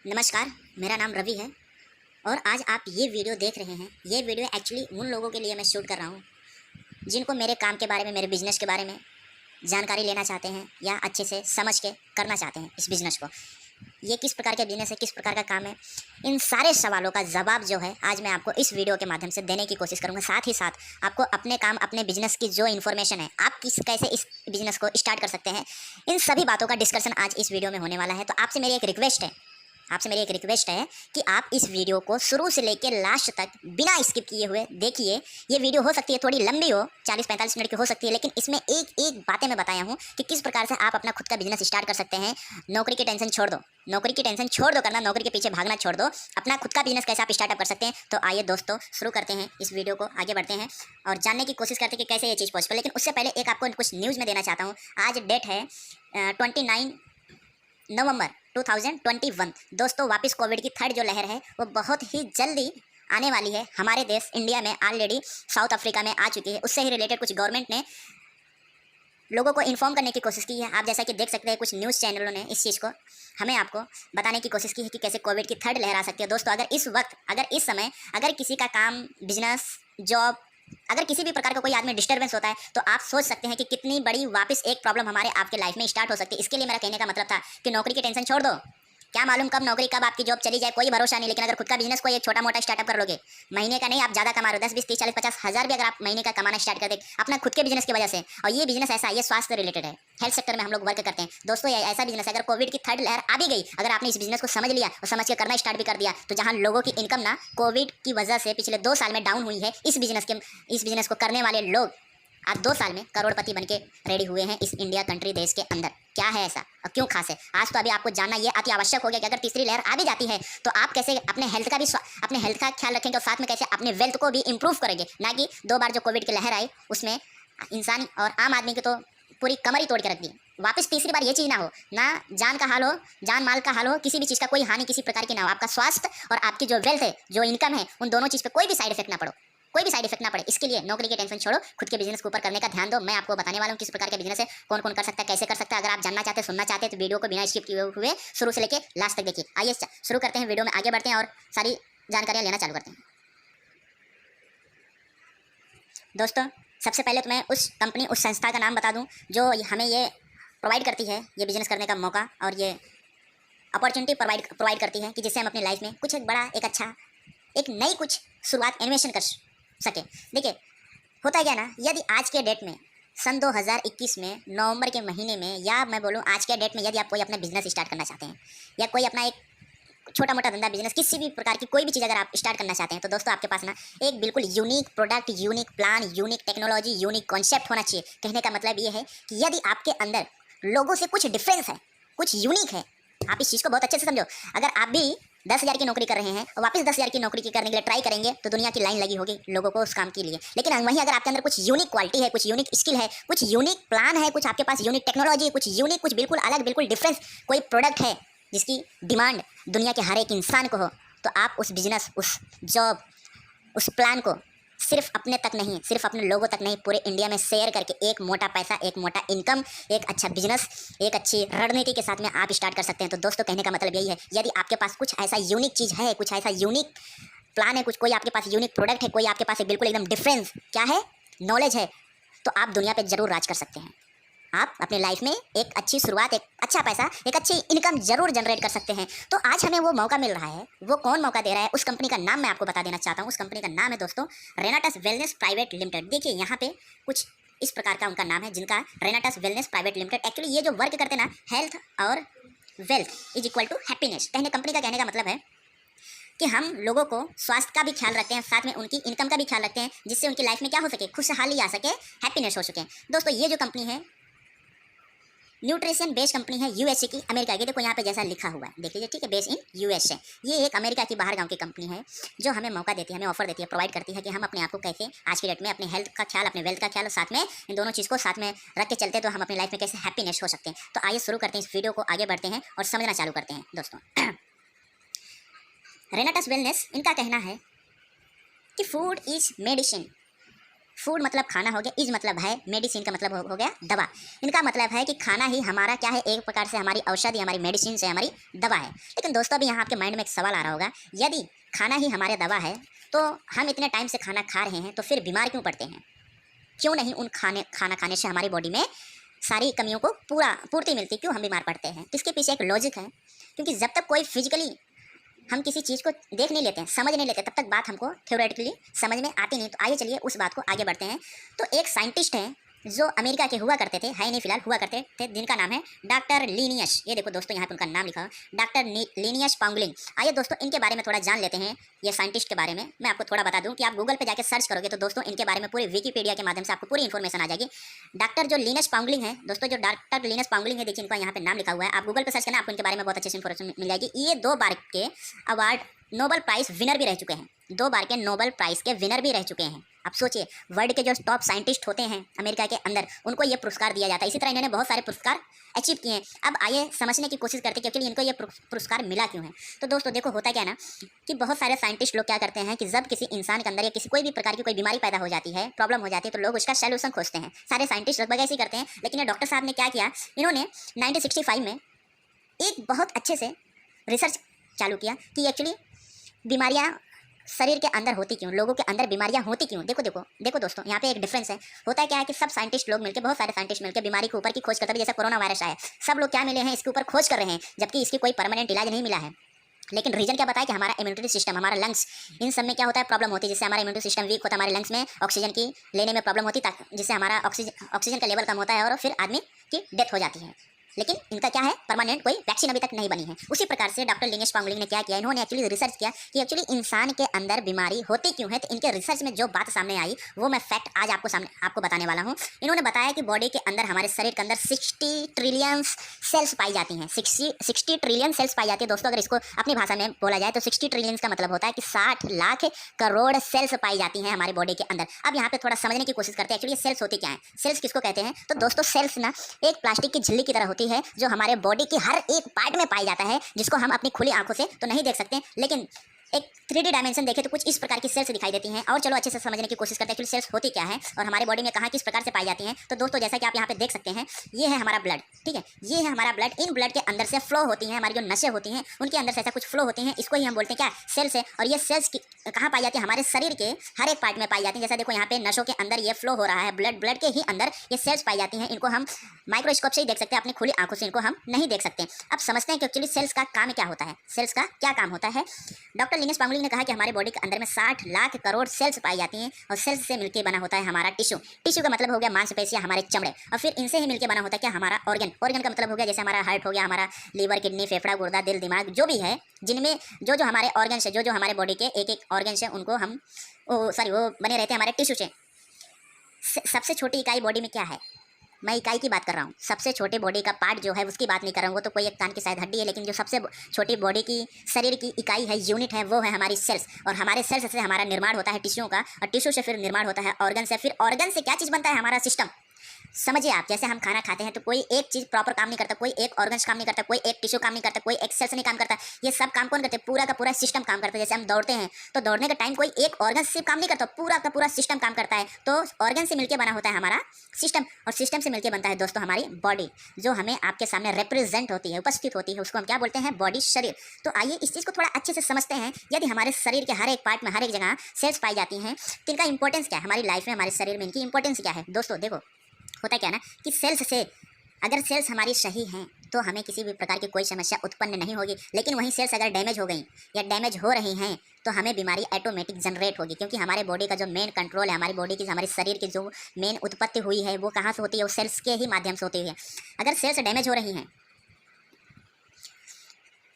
नमस्कार, मेरा नाम रवि है और आज आप ये वीडियो देख रहे हैं। ये वीडियो एक्चुअली उन लोगों के लिए मैं शूट कर रहा हूँ जिनको मेरे काम के बारे में, मेरे बिज़नेस के बारे में जानकारी लेना चाहते हैं या अच्छे से समझ के करना चाहते हैं इस बिज़नेस को। ये किस प्रकार का बिज़नेस है, किस प्रकार का काम है, इन सारे सवालों का जवाब जो है आज मैं आपको इस वीडियो के माध्यम से देने की कोशिश करूँगा। साथ ही साथ आपको अपने काम, अपने बिज़नेस की जो इन्फॉर्मेशन है, आप कैसे इस बिज़नेस को स्टार्ट कर सकते हैं, इन सभी बातों का डिस्कशन आज इस वीडियो में होने वाला है। तो आपसे मेरी एक रिक्वेस्ट है कि आप इस वीडियो को शुरू से लेकर लास्ट तक बिना स्किप किए हुए देखिए। ये वीडियो हो सकती है थोड़ी लंबी हो, 40-45 मिनट की हो सकती है, लेकिन इसमें एक एक बातें मैं बताया हूँ कि किस प्रकार से आप अपना खुद का बिजनेस स्टार्ट कर सकते हैं। नौकरी की टेंशन छोड़ दो, नौकरी की टेंशन छोड़ दो, करना नौकरी के पीछे भागना छोड़ दो, अपना खुद का बिजनेस कैसे आप स्टार्टअप कर सकते हैं। तो आइए दोस्तों शुरू करते हैं इस वीडियो को, आगे बढ़ते हैं और जानने की कोशिश करते हैं कि कैसे ये चीज़ पॉसिबल। लेकिन उससे पहले एक आपको कुछ न्यूज़ में देना चाहता हूँ। आज डेट है 29 नवंबर 2021। दोस्तों वापस कोविड की थर्ड जो लहर है वो बहुत ही जल्दी आने वाली है हमारे देश इंडिया में। ऑलरेडी साउथ अफ्रीका में आ चुकी है। उससे ही रिलेटेड कुछ गवर्नमेंट ने लोगों को इन्फॉर्म करने की कोशिश की है। आप जैसा कि देख सकते हैं, कुछ न्यूज़ चैनलों ने इस चीज़ को हमें आपको बताने की कोशिश की है कि कैसे कोविड की थर्ड लहर आ सकती है। दोस्तों अगर इस समय किसी का काम, बिजनेस, जॉब, अगर किसी भी प्रकार का कोई आदमी डिस्टर्बेंस होता है तो आप सोच सकते हैं कि कितनी बड़ी वापस एक प्रॉब्लम हमारे आपके लाइफ में स्टार्ट हो सकती है। इसके लिए मेरा कहने का मतलब था कि नौकरी की टेंशन छोड़ दो। क्या मालूम कब नौकरी, कब आपकी जॉब चली जाए, कोई भरोसा नहीं। लेकिन अगर खुद का बिजनेस कोई एक छोटा मोटा स्टार्टअप कर लोगे, महीने का नहीं, आप ज़्यादा कमा रहे हो, 10, 20, 30, 40, 50 हज़ार भी अगर आप महीने का कमाना स्टार्ट कर दे अपना खुद के बिजनेस की वजह से, और ये बिजनेस ऐसा है, ये स्वास्थ्य रिलेटेड है, हेल्थ सेक्टर में हम लोग वर्क करते हैं। दोस्तों ये ऐसा बिजनेस है, अगर कोविड की थर्ड लहर आ भी गई, अगर आपने इस बिजनेस को समझ लिया और समझ के करना स्टार्ट भी कर दिया, तो जहाँ लोगों की इनकम ना कोविड की वजह से पिछले 2 साल में डाउन हुई है, इस बिजनेस को करने वाले लोग आज 2 साल में करोड़पति बनके रेडी हुए हैं इस इंडिया कंट्री, देश के अंदर। क्या है ऐसा और क्यों खास है, आज तो अभी आपको जानना ये अति आवश्यक हो गया कि अगर तीसरी लहर आ भी जाती है तो आप कैसे अपने हेल्थ का ख्याल रखेंगे और साथ में कैसे अपने वेल्थ को भी इंप्रूव करेंगे। ना कि 2 बार जो कोविड की लहर आई उसमें इंसान और आम आदमी की तो पूरी कमर ही तोड़ के रख दी। वापस तीसरी बार ये चीज़ ना हो, ना जान का हाल हो, जान माल का हाल हो, किसी भी चीज़ का कोई हानि किसी प्रकार की ना हो। आपका स्वास्थ्य और आपकी जो वेल्थ है, जो इनकम है, उन दोनों चीज़ पे कोई भी साइड इफेक्ट ना पड़े। इसके लिए नौकरी की टेंशन छोड़ो, खुद के बिजनेस के ऊपर करने का ध्यान दो। मैं आपको बताने वाला हूँ किस प्रकार का बिजनेस है, कौन कौन कर सकता है, कैसे कर सकता है। अगर आप जानना चाहते हैं, सुनना चाहते हैं तो वीडियो को बिना स्किप किए हुए शुरू से लेकर लास्ट तक देखिए। आइए शुरू करते हैं, वीडियो में आगे बढ़ते हैं और सारी जानकारियाँ लेना चालू करते हैं। दोस्तों सबसे पहले तो मैं उस कंपनी, उस संस्था का नाम बता दूँ जो हमें ये प्रोवाइड करती है, ये बिजनेस करने का मौका और ये अपॉर्चुनिटी प्रोवाइड करती है कि जिससे हम अपनी लाइफ में कुछ एक बड़ा, एक अच्छा, एक नई कुछ शुरुआत, इन्वेस्टमेंट कर सके। देखिए होता क्या ना, यदि आज के डेट में सन 2021 में नवंबर के महीने में, या मैं बोलूँ आज के डेट में, यदि आप कोई अपना बिजनेस स्टार्ट करना चाहते हैं या कोई अपना एक छोटा मोटा धंधा, बिजनेस, किसी भी प्रकार की कोई भी चीज़ अगर आप स्टार्ट करना चाहते हैं तो दोस्तों आपके पास ना एक बिल्कुल unique product, unique plan, unique technology, unique concept होना चाहिए। कहने का मतलब ये है कि यदि आपके अंदर लोगों से कुछ डिफरेंस है, कुछ यूनिक है, आप इस चीज़ को बहुत अच्छे से समझो। अगर आप भी 10,000 की नौकरी कर रहे हैं और वापस 10,000 की नौकरी करने के लिए ट्राई करेंगे तो दुनिया की लाइन लगी होगी लोगों को उस काम के लिए। लेकिन वहीं अगर आपके अंदर कुछ यूनिक क्वालिटी है, कुछ यूनिक स्किल है, कुछ यूनिक प्लान है, कुछ आपके पास यूनिक टेक्नोलॉजी है, कुछ यूनिक, कुछ बिल्कुल अलग, बिल्कुल डिफरेंस कोई प्रोडक्ट है जिसकी डिमांड दुनिया के हर एक इंसान को हो, तो आप उस बिजनेस, उस जॉब, उस प्लान को सिर्फ अपने तक नहीं, सिर्फ अपने लोगों तक नहीं, पूरे इंडिया में शेयर करके एक मोटा पैसा, एक मोटा इनकम, एक अच्छा बिजनेस, एक अच्छी रणनीति के साथ में आप स्टार्ट कर सकते हैं। तो दोस्तों कहने का मतलब यही है, यदि आपके पास कुछ ऐसा यूनिक चीज़ है, कुछ ऐसा यूनिक प्लान है, कोई आपके पास यूनिक प्रोडक्ट है, कोई आपके पास एक बिल्कुल एकदम डिफरेंस क्या है, नॉलेज है, तो आप दुनिया पर जरूर राज कर सकते हैं। आप अपने लाइफ में एक अच्छी शुरुआत, एक अच्छा पैसा, एक अच्छी इनकम जरूर जनरेट कर सकते हैं। तो आज हमें वो मौका मिल रहा है। वो कौन मौका दे रहा है, उस कंपनी का नाम मैं आपको बता देना चाहता हूँ। उस कंपनी का नाम है दोस्तों रेनाटस वेलनेस प्राइवेट लिमिटेड। देखिए यहाँ पे कुछ इस प्रकार का उनका नाम है, जिनका Renatus wellness private limited. Actually ये जो वर्क करते हैं ना, हेल्थ और wealth is equal to happiness. Company का कहने का मतलब है कि हम लोगों को स्वास्थ्य का भी ख्याल रखते हैं, साथ में उनकी इनकम का भी ख्याल रखते हैं, जिससे उनकी लाइफ में क्या हो सके, खुशहाली आ सके, हैप्पीनेस हो सके। दोस्तों ये जो कंपनी है न्यूट्रिशन बेस्ड कंपनी है, यूएसए की, अमेरिका की। देखो यहाँ पे जैसा लिखा हुआ है, देख लीजिए, ठीक है, बेस्ड इन यूएसए। ये एक अमेरिका की बाहर गांव की कंपनी है जो हमें मौका देती है, हमें ऑफर देती है, प्रोवाइड करती है कि हम अपने आप को कैसे आज की डेट में अपने हेल्थ का ख्याल, अपने वेल्थ का ख्याल, साथ में इन दोनों चीज़ को साथ में रख के चलते तो हम अपनी लाइफ में कैसे हैप्पीनेस हो सकते हैं। तो आइए शुरू करते हैं इस वीडियो को, आगे बढ़ते हैं और समझना चालू करते हैं। दोस्तों रेनाटस वेलनेस, इनका कहना है कि फूड इज मेडिसिन, फूड मतलब खाना हो गया, इज मतलब है मेडिसिन का मतलब हो गया दवा। इनका मतलब है कि खाना ही हमारा क्या है, एक प्रकार से हमारी औषधि, हमारी मेडिसिन से हमारी दवा है। लेकिन दोस्तों अभी यहाँ आपके माइंड में एक सवाल आ रहा होगा, यदि खाना ही हमारे दवा है तो हम इतने टाइम से खाना खा रहे हैं तो फिर बीमार क्यों पड़ते हैं? क्यों नहीं उन खाना खाने से हमारी बॉडी में सारी कमियों को पूर्ति मिलती, क्यों हम बीमार पड़ते हैं? तो इसके पीछे एक लॉजिक है, क्योंकि जब तक कोई फिजिकली हम किसी चीज़ को देख नहीं लेते हैं, समझ नहीं लेते, तब तक बात हमको थ्योरेटिकली समझ में आती नहीं। तो आइए चलिए उस बात को आगे बढ़ते हैं। तो एक साइंटिस्ट हैं जो अमेरिका के हुआ करते थे, है नहीं फिलहाल, हुआ करते थे, जिनका नाम है डॉक्टर लिनियस। ये देखो दोस्तों यहाँ पे उनका नाम लिखा है, डॉक्टर लिनियस पाउंगलिंग। आइए दोस्तों इनके बारे में थोड़ा जान लेते हैं। ये साइंटिस्ट के बारे में मैं आपको थोड़ा बता दूं कि आप गूगल पे जाके सर्च करोगे तो दोस्तों इनके बारे में पूरे विकीपीडिया के माध्यम से आपको पूरी इन्फॉर्मेशन आ जाएगी। डॉक्टर जो लिनस पाउंगलिंग है दोस्तों, जो डॉक्टर लिनस पाउंगलिंग है, देखिए इनका यहाँ पे नाम लिखा हुआ है, आप गूगल पे सर्च करना, आपको इनके बारे में बहुत अच्छे से इन्फॉर्मेशन मिल जाएगी। ये 2 बार के अवार्ड नोबेल प्राइज विनर भी रह चुके हैं, 2 बार के नोबेल प्राइज के विनर भी रह चुके हैं। आप सोचिए, वर्ल्ड के जो टॉप साइंटिस्ट होते हैं अमेरिका के अंदर, उनको ये पुरस्कार दिया जाता है। इसी तरह इन्होंने बहुत सारे पुरस्कार अचीव किए हैं। अब आइए समझने की कोशिश करते हैं कि एक्चुअली इनको ये पुरस्कार मिला क्यों है। तो दोस्तों देखो, होता क्या है ना कि बहुत सारे साइंटिस्ट लोग क्या करते हैं कि जब किसी इंसान के अंदर या किसी कोई भी प्रकार की कोई बीमारी पैदा हो जाती है, प्रॉब्लम हो जाती है, तो लोग उसका सोल्यूशन खोजते हैं। सारे साइंटिस्ट लगभग ऐसे ही करते हैं। लेकिन ये डॉक्टर साहब ने क्या किया, इन्होंने 1965 में एक बहुत अच्छे से रिसर्च चालू किया कि एक्चुअली बीमारियाँ शरीर के अंदर होती क्यों, लोगों के अंदर बीमारियां होती क्यों। देखो दोस्तों, यहाँ पे एक डिफरेंस है। होता है क्या है कि सब साइंटिस्ट लोग मिलकर, बहुत सारे साइंटिस्ट मिलकर बीमारी के ऊपर की खोज करते हैं। जैसे कोरोना वायरस आया, सब लोग क्या मिले हैं, इसके ऊपर खोज कर रहे हैं, जबकि इसकी कोई परमानेंट इलाज नहीं मिला है। लेकिन रीजन क्या बताया कि हमारा इम्यूनिटी सिस्टम, हमारा लंग्स, इन सब में क्या होता है, प्रॉब्लम होती है, जिससे हमारा इम्यूनिटी सिस्टम वीक होता है, हमारे लंग्स में ऑक्सीजन की लेने में प्रॉब्लम होती है, जिससे हमारा ऑक्सीजन का लेवल कम होता है और फिर आदमी की डेथ हो जाती है। लेकिन इनका क्या है, परमानेंट कोई वैक्सीन अभी तक नहीं बनी है। उसी प्रकार से डॉक्टर लिनेश पाउंगलिंग ने क्या किया, इन्होंने एक्चुअली रिसर्च किया कि एक्चुअली इंसान के अंदर बीमारी होती क्यों है। तो इनके रिसर्च में जो बात सामने आई वो मैं फैक्ट आज आपको बताने वाला हूँ। इन्होंने बताया कि बॉडी के अंदर, हमारे शरीर के अंदर 60 ट्रिलियन सेल्स पाई जाती हैं। 60 ट्रिलियन सेल्स पाई जाती है दोस्तों। अगर इसको अपनी भाषा में बोला जाए तो 60 ट्रिलियन का मतलब होता है कि 60 लाख करोड़ सेल्स पाई जाती हैं हमारी बॉडी के अंदर। अब यहाँ पे थोड़ा समझने की कोशिश करते हैं एक्चुअली सेल्स होती क्या है, सेल्स किसको कहते हैं। तो दोस्तों सेल्स ना एक प्लास्टिक की झिल्ली की तरह होती है, जो हमारे बॉडी की हर एक पार्ट में पाया जाता है, जिसको हम अपनी खुली आंखों से तो नहीं देख सकते, लेकिन एक 3D डायमेंशन देखे तो कुछ इस प्रकार की सेल्स दिखाई देती हैं। और चलो अच्छे से समझने की कोशिश करते हैं कि सेल्स होती क्या है और हमारे बॉडी में कहाँ किस प्रकार से पाई जाती हैं। तो दोस्तों जैसा कि आप यहाँ पे देख सकते हैं, ये है हमारा ब्लड, ठीक है, ये है हमारा ब्लड। इन ब्लड के अंदर से फ्लो होती हैं, हमारी जो नसें होती हैं उनके अंदर से ऐसा कुछ फ्लो होती हैं, इसको ही हम बोलते हैं क्या, सेल्स है। और ये सेल्स कहाँ पाई जाती है, हमारे शरीर के हर एक पार्ट में पाई जाती है। जैसा देखो यहाँ पे नसों के अंदर ये फ्लो हो रहा है, ब्लड के ही अंदर ये सेल्स पाई जाती हैं। इनको हम माइक्रोस्कोप से ही देख सकते हैं, अपनी खुली आंखों से इनको हम नहीं देख सकते। अब समझते हैं कि एक्चुअली सेल्स का काम क्या होता है, सेल्स का क्या काम होता है। डॉक्टर लिनेश पाउंगलिंग ने कहा कि हमारे बॉडी के अंदर में 60 लाख करोड़ सेल्स पाई जाती हैं और सेल्स से मिलकर बना होता है हमारा टिश्यू। टिश्यू का मतलब हो गया मांसपेशियां, हमारे चमड़े, और फिर इनसे ही मिलकर बना होता है क्या, हमारा ऑर्गन का मतलब हो गया जैसे हमारा हार्ट हो गया, हमारा लीवर, किडनी, फेफड़ा, गुर्दा, दिल, दिमाग, जो भी है, जिनमें जो हमारे ऑर्गन से, जो हमारे बॉडी के एक एक ऑर्गन से उनको हम वो बने रहते हैं हमारे टिश्यू से। सबसे छोटी इकाई बॉडी में क्या है, मैं इकाई की बात कर रहा हूँ, सबसे छोटे बॉडी का पार्ट जो है उसकी बात नहीं कर रहा हूँ, वो तो कोई एक कान की शायद हड्डी है। लेकिन जो सबसे छोटी बॉडी की शरीर की इकाई है, यूनिट है, वो है हमारी सेल्स। और हमारे सेल्स से हमारा निर्माण होता है टिश्यू का, और टिश्यू से फिर निर्माण होता है ऑर्गन से, फिर ऑर्गन से क्या चीज़ बनता है, हमारा सिस्टम। समझिए आप, जैसे हम खाना खाते हैं तो कोई एक चीज़ प्रॉपर काम नहीं करता, कोई एक ऑर्गन्स काम नहीं करता, कोई एक टिश्यू काम नहीं करता, कोई एक सेल्स नहीं काम करता, ये सब काम कौन करते हैं, पूरा का पूरा सिस्टम काम करता है। जैसे हम दौड़ते हैं तो दौड़ने का टाइम कोई एक ऑर्गन से काम नहीं करता, पूरा का पूरा सिस्टम काम करता है। तो ऑर्गन से मिलकर बना होता है हमारा सिस्टम, और सिस्टम से मिलकर बनता है दोस्तों हमारी बॉडी, जो हमें आपके सामने रिप्रेजेंट होती है, उपस्थित होती है, उसको हम क्या बोलते हैं, बॉडी, शरीर। तो आइए इस चीज़ को थोड़ा अच्छे से समझते हैं। यदि हमारे शरीर के हर एक पार्ट में, हर एक जगह सेल्स पाई जाती हैं, तो इनका इंपॉर्टेंस क्या है हमारी लाइफ में, हमारे शरीर में इनकी इंपॉर्टेंस क्या है। दोस्तों देखो, होता क्या ना कि सेल्स से, अगर सेल्स हमारी सही हैं तो हमें किसी भी प्रकार की कोई समस्या उत्पन्न नहीं होगी। लेकिन वहीं सेल्स अगर डैमेज हो गई या डैमेज हो रही हैं तो हमें बीमारी ऑटोमेटिक जनरेट होगी, क्योंकि हमारे बॉडी का जो मेन कंट्रोल है, हमारी बॉडी की, हमारे शरीर की जो मेन उत्पत्ति हुई है, वो कहाँ से होती है, वो सेल्स के ही माध्यम से होती है। अगर सेल्स डैमेज हो रही हैं,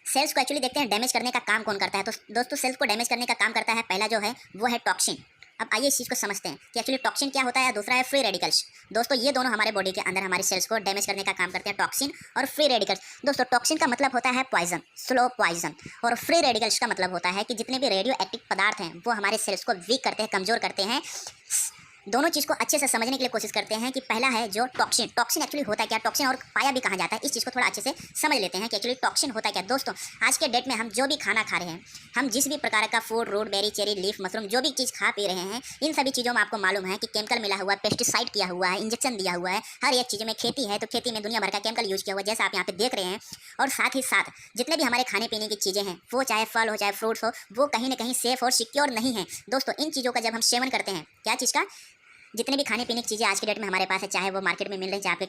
सेल्स को एक्चुअली देखते हैं डैमेज करने का काम कौन करता है। तो दोस्तों सेल्स को डैमेज करने का काम करता है, पहला जो है वो है टॉक्सिन। अब आइए इस चीज़ को समझते हैं कि एक्चुअली टॉक्सिन क्या होता है, दूसरा है फ्री रेडिकल्स। दोस्तों ये दोनों हमारे बॉडी के अंदर हमारी सेल्स को डैमेज करने का काम करते हैं, टॉक्सिन और फ्री रेडिकल्स। दोस्तों टॉक्सिन का मतलब होता है पॉइजन, स्लो पॉइजन, और फ्री रेडिकल्स का मतलब होता है कि जितने भी रेडियो एक्टिव पदार्थ हैं वो हमारे सेल्स को वीक करते हैं, कमज़ोर करते हैं, दोनों चीज़ को अच्छे से समझने के लिए कोशिश करते हैं कि पहला है जो टॉक्सिन। टॉक्सिन एक्चुअली होता है क्या, टॉक्सिन और पाया भी कहा जाता है, इस चीज़ को थोड़ा अच्छे से समझ लेते हैं कि एक्चुअली टॉक्सिन होता है क्या। दोस्तों आज के डेट में हम जो भी खाना खा रहे हैं, हम जिस भी प्रकार का food, root, berry, cherry, leaf, mushroom, जो भी चीज़ खा पी रहे हैं, इन सभी चीज़ों में आपको मालूम है कि केमिकल मिला हुआ है, पेस्टिसाइड किया हुआ है, इंजेक्शन दिया हुआ है। हर एक चीज़ में खेती है तो खेती में दुनिया भर का केमिकल यूज किया हुआ है, जैसा आप यहाँ पे देख रहे हैं। और साथ ही साथ जितने भी हमारे खाने पीने की चीज़ें हैं, वो चाहे फल हो चाहे फ्रूट्स हो, वो कहीं ना कहीं सेफ और सिक्योर नहीं है। दोस्तों इन चीज़ों का जब हम सेवन करते हैं, क्या चीज़ का, जितने भी खाने पीने की चीज़ें आज के डेट में हमारे पास है, चाहे वो मार्केट में मिल रही है, चाहे आपके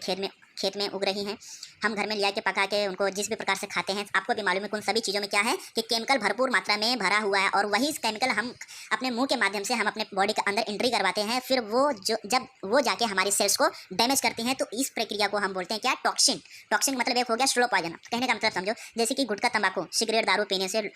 खेत में उग रही हैं, हम घर में लिया के पका के उनको जिस भी प्रकार से खाते हैं, आपको भी मालूम है कि उन सभी चीज़ों में क्या है कि केमिकल भरपूर मात्रा में भरा हुआ है। और वही केमिकल हम अपने मुंह के माध्यम से हम अपने बॉडी के अंदर एंट्री करवाते हैं, फिर वो जब वो जाके हमारी सेल्स को डैमेज करती हैं, तो इस प्रक्रिया को हम बोलते हैं क्या, टॉक्सिन। टॉक्सिन मतलब एक हो गया स्लो पॉइजन। कहने का मतलब समझो, जैसे कि गुटखा, तंबाकू, सिगरेट, दारू पीने से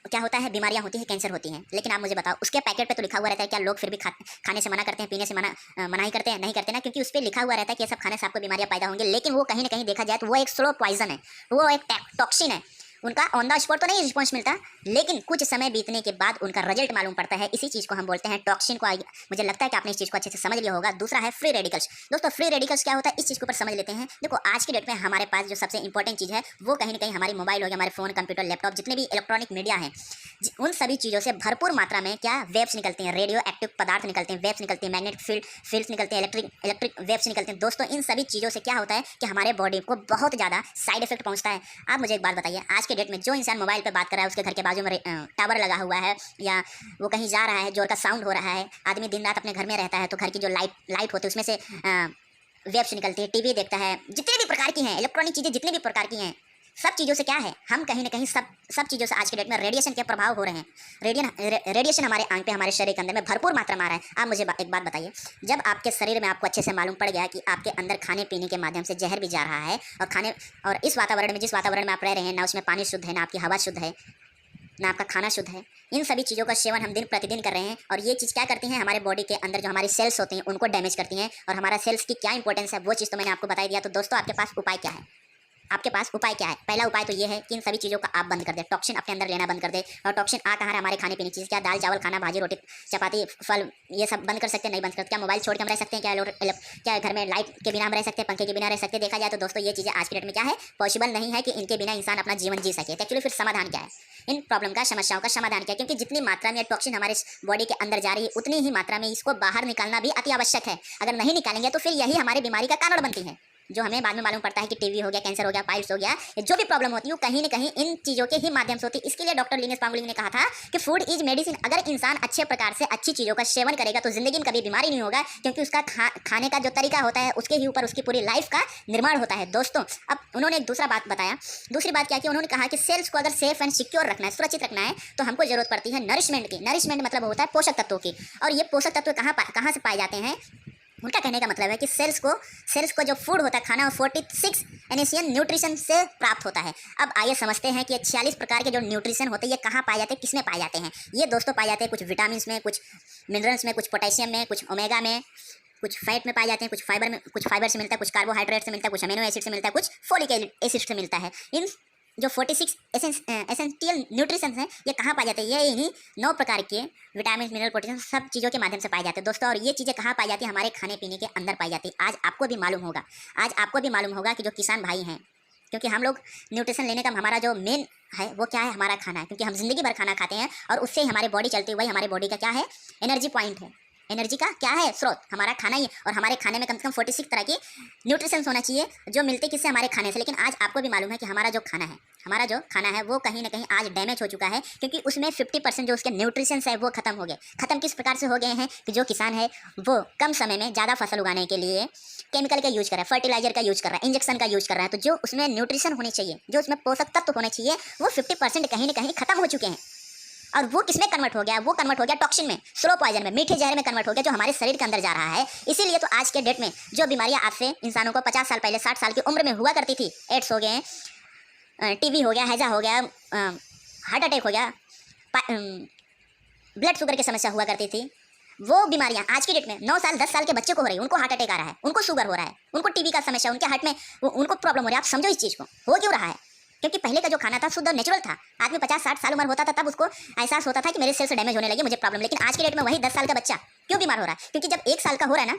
क्या होता है, बीमारियां होती हैं, कैंसर होती हैं। लेकिन आप मुझे बताओ, उसके पैकेट पे तो लिखा हुआ रहता है, क्या लोग फिर भी खाने से मना करते हैं, पीने से मना ही करते हैं? नहीं करते ना, क्योंकि उस पर लिखा हुआ रहता है कि ये सब खाने से आपको बीमारियां पैदा होंगी। लेकिन वो कहीं ना कहीं देखा जाए तो वो एक स्लो पॉइजन है, वो एक टॉक्सिन है। उनका ऑन द स्पॉट तो नहीं रिस्पॉन्स मिलता, लेकिन कुछ समय बीतने के बाद उनका रिजल्ट मालूम पड़ता है। इसी चीज़ को हम बोलते हैं टॉक्सिन को। मुझे लगता है कि आपने इस चीज़ को अच्छे से समझ लिया होगा। दूसरा है फ्री रेडिकल्स। दोस्तों फ्री रेडिकल्स क्या होता है, इस चीज़ के ऊपर समझ लेते हैं। देखो आज की डेट में हमारे पास जो सबसे इंपॉर्टेंट चीज़ है, वो कहीं ना कहीं हमारी मोबाइल हो गया, हमारे फोन, कंप्यूटर, लैपटॉप, जितने भी इलेक्ट्रॉनिक मीडिया है, उन सभी चीज़ों से भरपूर मात्रा में क्या वेव्स निकलती हैं, रेडियो एक्टिव पदार्थ निकलते हैं, वेव्स निकलती हैं, मैग्नेटिक फील्ड्स निकलते हैं, इलेक्ट्रिक वेव्स निकलते हैं। दोस्तों इन सभी चीज़ों से क्या होता है कि हमारे बॉडी को बहुत ज़्यादा साइड इफेक्ट पहुंचता है। आप मुझे एक बात बताइए, आज के डेट में जो इंसान मोबाइल पे बात कर रहा है, उसके घर के बाजू में टावर लगा हुआ है, या वो कहीं जा रहा है, जोर का साउंड हो रहा है, आदमी दिन रात अपने घर में रहता है, तो घर की जो लाइट होती है उसमें से वेव्स निकलती है, टीवी देखता है, जितने भी प्रकार की हैं इलेक्ट्रॉनिक चीज़ें, जितने भी प्रकार की हैं, सब चीज़ों से क्या है, हम कहीं ना कहीं सब चीज़ों से आज के डेट में रेडिएशन के प्रभाव हो रहे हैं। रेडिएशन हमारे आंख पे, हमारे शरीर के अंदर में भरपूर मात्रा में आ रहा है। आप मुझे एक बात बताइए, जब आपके शरीर में आपको अच्छे से मालूम पड़ गया कि आपके अंदर खाने पीने के माध्यम से जहर भी जा रहा है, और इस वातावरण में, जिस वातावरण में आप रह रहे हैं, ना उसमें पानी शुद्ध है, ना आपकी हवा शुद्ध है, ना आपका खाना शुद्ध है, इन सभी चीज़ों का सेवन हम दिन प्रतिदिन कर रहे हैं, और ये चीज़ क्या करती हैं, हमारे बॉडी के अंदर जो हमारी सेल्स होती हैं उनको डैमेज करती हैं। और हमारा सेल्स की क्या इंपॉर्टेंस है, वो चीज़ तो मैंने आपको बता दिया। तो दोस्तों आपके पास उपाय क्या है? आपके पास उपाय क्या है? पहला उपाय तो ये है कि इन सभी चीज़ों का आप बंद कर दे, टॉक्सिन अपने अंदर लेना बंद कर दे। और टॉक्सिन आ कहाँ है, हमारे खाने पीने की चीज़, क्या दाल चावल खाना, भाजी रोटी चपाती फल, ये सब बंद कर सकते हैं? नहीं बंद कर। क्या मोबाइल छोड़ के हम रह सकते हैं? क्या घर में लाइट के बिना हम रह सकते हैं, पंखे के बिना रह सकते हैं? देखा जाए तो दोस्तों ये चीज़ें आज के डेट में क्या है, पॉसिबल नहीं है कि इनके बिना इंसान अपना जीवन जी सके। तो एक्चुअली फिर समाधान क्या है, इन प्रॉब्लम का, समस्याओं का समाधान क्या है? क्योंकि जितनी मात्रा में टॉक्सिन हमारे बॉडी के अंदर जा रही है, उतनी ही मात्रा में इसको बाहर निकालना भी अति आवश्यक है। अगर नहीं निकालेंगे तो फिर यही हमारी बीमारी का कारण बनती है, जो हमें बाद में मालूम पड़ता है कि टीबी हो गया, कैंसर हो गया, पाइल्स हो गया, जो भी प्रॉब्लम होती है वो कहीं ना कहीं इन चीज़ों के ही माध्यम से होती है। इसके लिए डॉक्टर लिनेश पांगुली ने कहा था कि फूड इज मेडिसिन। अगर इंसान अच्छे प्रकार से अच्छी चीज़ों का सेवन करेगा तो जिंदगी में कभी बीमारी नहीं होगा, क्योंकि उसका खाने का जो तरीका होता है उसके ही ऊपर उसकी पूरी लाइफ का निर्माण होता है। दोस्तों अब उन्होंने एक दूसरा बात बताया। दूसरी बात क्या की, उन्होंने कहा कि सेल्स को अगर सेफ एंड सिक्योर रखना है, सुरक्षित रखना है, तो हमको जरूरत पड़ती है नरिशमेंट की। नरिशमेंट मतलब होता है पोषक तत्वों की। और ये पोषक तत्व कहाँ से पाए जाते हैं? उनका कहने का मतलब है कि सेल्स को जो फूड होता है, खाना, 46 एनेशियन न्यूट्रिशन से प्राप्त होता है। अब आइए समझते हैं कि 46 प्रकार के जो न्यूट्रिशन होते हैं ये कहाँ पाए जाते हैं, किसमें पाए जाते हैं? ये दोस्तों पाए जाते हैं कुछ विटामिन में, कुछ मिनरल्स में, कुछ पोटेशियम में, कुछ ओमेगा में, कुछ फैट में पाए जाते हैं, कुछ फाइबर से मिलता है, कुछ कार्बोहाइड्रेट से मिलता है, कुछ अमीनो एसिड से मिलता है, कुछ फोलिक एसिड से मिलता है। इन जो 46 एसेंशियल न्यूट्रिशंस हैं ये कहाँ पाए जाते हैं? ये इन्हीं 9 प्रकार के विटामिन, मिनरल, प्रोटीन, सब चीज़ों के माध्यम से पाए जाते हैं दोस्तों। और ये चीज़ें कहाँ पाई जाती है? हमारे खाने पीने के अंदर पाई जाती है। आज आपको भी मालूम होगा कि जो किसान भाई हैं, क्योंकि हम लोग न्यूट्रिशन लेने का हमारा जो मेन है वो क्या है, हमारा खाना है। क्योंकि हम जिंदगी भर खाना खाते हैं और उससे ही हमारी बॉडी चलती है, वही हमारी बॉडी का क्या है, एनर्जी पॉइंट है। एनर्जी का क्या है स्रोत, हमारा खाना ही है। और हमारे खाने में कम से कम 46 तरह की न्यूट्रिशंस होना चाहिए जो मिलते किससे, हमारे खाने से। लेकिन आज आपको भी मालूम है कि हमारा जो खाना है वो कहीं ना कहीं आज डैमेज हो चुका है, क्योंकि उसमें 50% जो उसके न्यूट्रिशंस है वो खत्म हो गए। खत्म किस प्रकार से हो गए हैं कि जो किसान है वो कम समय में ज़्यादा फसल उगाने के लिए केमिकल का यूज कर रहा है, फर्टिलाइजर का यूज कर रहा है, इंजेक्शन का यूज कर रहा है। तो जो उसमें न्यूट्रिशन होने चाहिए, जो उसमें पोषक तत्व होने चाहिए, वो 50% कहीं ना कहीं खत्म हो चुके हैं। और वो किसमें कन्वर्ट हो गया? वो कन्वर्ट हो गया टॉक्सिन में, स्लो पॉइजन में, मीठे जहर में कन्वर्ट हो गया, जो हमारे शरीर के अंदर जा रहा है। इसीलिए तो आज के डेट में जो बीमारियां आज से इंसानों को 50 साल पहले, 60 साल की उम्र में हुआ करती थी, एड्स हो गए, टीबी हो गया, हैजा हो गया, हार्ट अटैक हो गया, ब्लड शुगर की समस्या हुआ करती थी, वो बीमारियां आज की डेट में 9 साल 10 साल के बच्चे को हो रही है। उनको हार्ट अटैक आ रहा है, उनको शुगर हो रहा है, उनको टीबी का समस्या, उनके हार्ट में उनको प्रॉब्लम हो रही है। आप समझो इस चीज़ को, हो क्यों रहा है? क्योंकि पहले का जो खाना था शुद्ध और नेचुरल था। आदमी 50-60 साल उम्र होता था तब उसको एहसास होता था कि मेरे सेल्स डैमेज होने लगे, मुझे प्रॉब्लम। लेकिन आज के डेट में वही 10 साल का बच्चा क्यों बीमार हो रहा है? क्योंकि जब 1 साल का हो रहा है ना,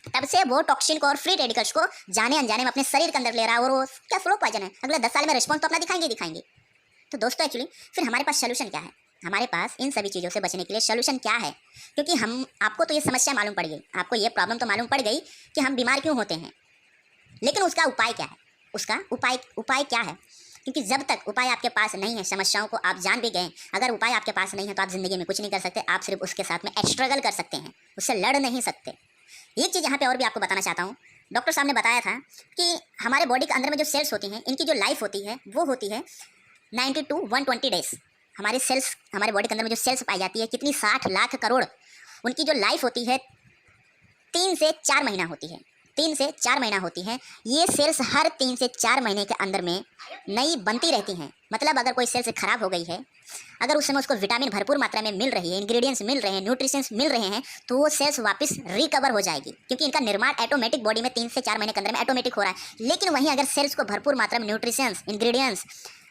तब से वो टॉक्सिन को और फ्री रेडिकल्स को जाने अनजाने में अपने शरीर के अंदर ले रहा है, और वो क्या स्लो पॉइजन है, अगले 10 साल में रिस्पॉन्स तो अपना दिखाएंगे दिखाएंगे। तो दोस्तों एक्चुअली फिर हमारे पास सोल्यूशन क्या है? हमारे पास इन सभी चीज़ों से बचने के लिए सोल्यूशन क्या है? क्योंकि हम आपको तो ये समस्या मालूम पड़ गई, आपको ये प्रॉब्लम तो मालूम पड़ गई कि हम बीमार क्यों होते हैं, लेकिन उसका उपाय क्या है? उसका उपाय क्या है? क्योंकि जब तक उपाय आपके पास नहीं है, समस्याओं को आप जान भी गए, अगर उपाय आपके पास नहीं है तो आप ज़िंदगी में कुछ नहीं कर सकते, आप सिर्फ उसके साथ में स्ट्रगल कर सकते हैं, उससे लड़ नहीं सकते। एक चीज़ यहाँ पे और भी आपको बताना चाहता हूँ, डॉक्टर साहब ने बताया था कि हमारे बॉडी के अंदर में जो सेल्स होती हैं, इनकी जो लाइफ होती है वो होती है 90 to 120 डेज। हमारे सेल्स, हमारे बॉडी के अंदर में जो सेल्स पाई जाती है कितनी, 60 लाख करोड़, उनकी जो लाइफ होती है 3 से 4 महीना होती है, 3 से 4 महीना होती है। ये सेल्स हर 3 से 4 महीने के अंदर में नई बनती रहती हैं। मतलब अगर कोई सेल्स खराब हो गई है, अगर उस समय उसको विटामिन भरपूर मात्रा में मिल रही है, इंग्रेडिएंट्स मिल रहे हैं, न्यूट्रिशंस मिल रहे हैं, तो वो सेल्स वापस रिकवर हो जाएगी, क्योंकि इनका निर्माण ऑटोमेटिक बॉडी में 3 से 4 महीने के अंदर में ऑटोमेटिक हो रहा है। लेकिन वहीं अगर सेल्स को भरपूर मात्रा में न्यूट्रिशंस, इंग्रेडिएंट्स,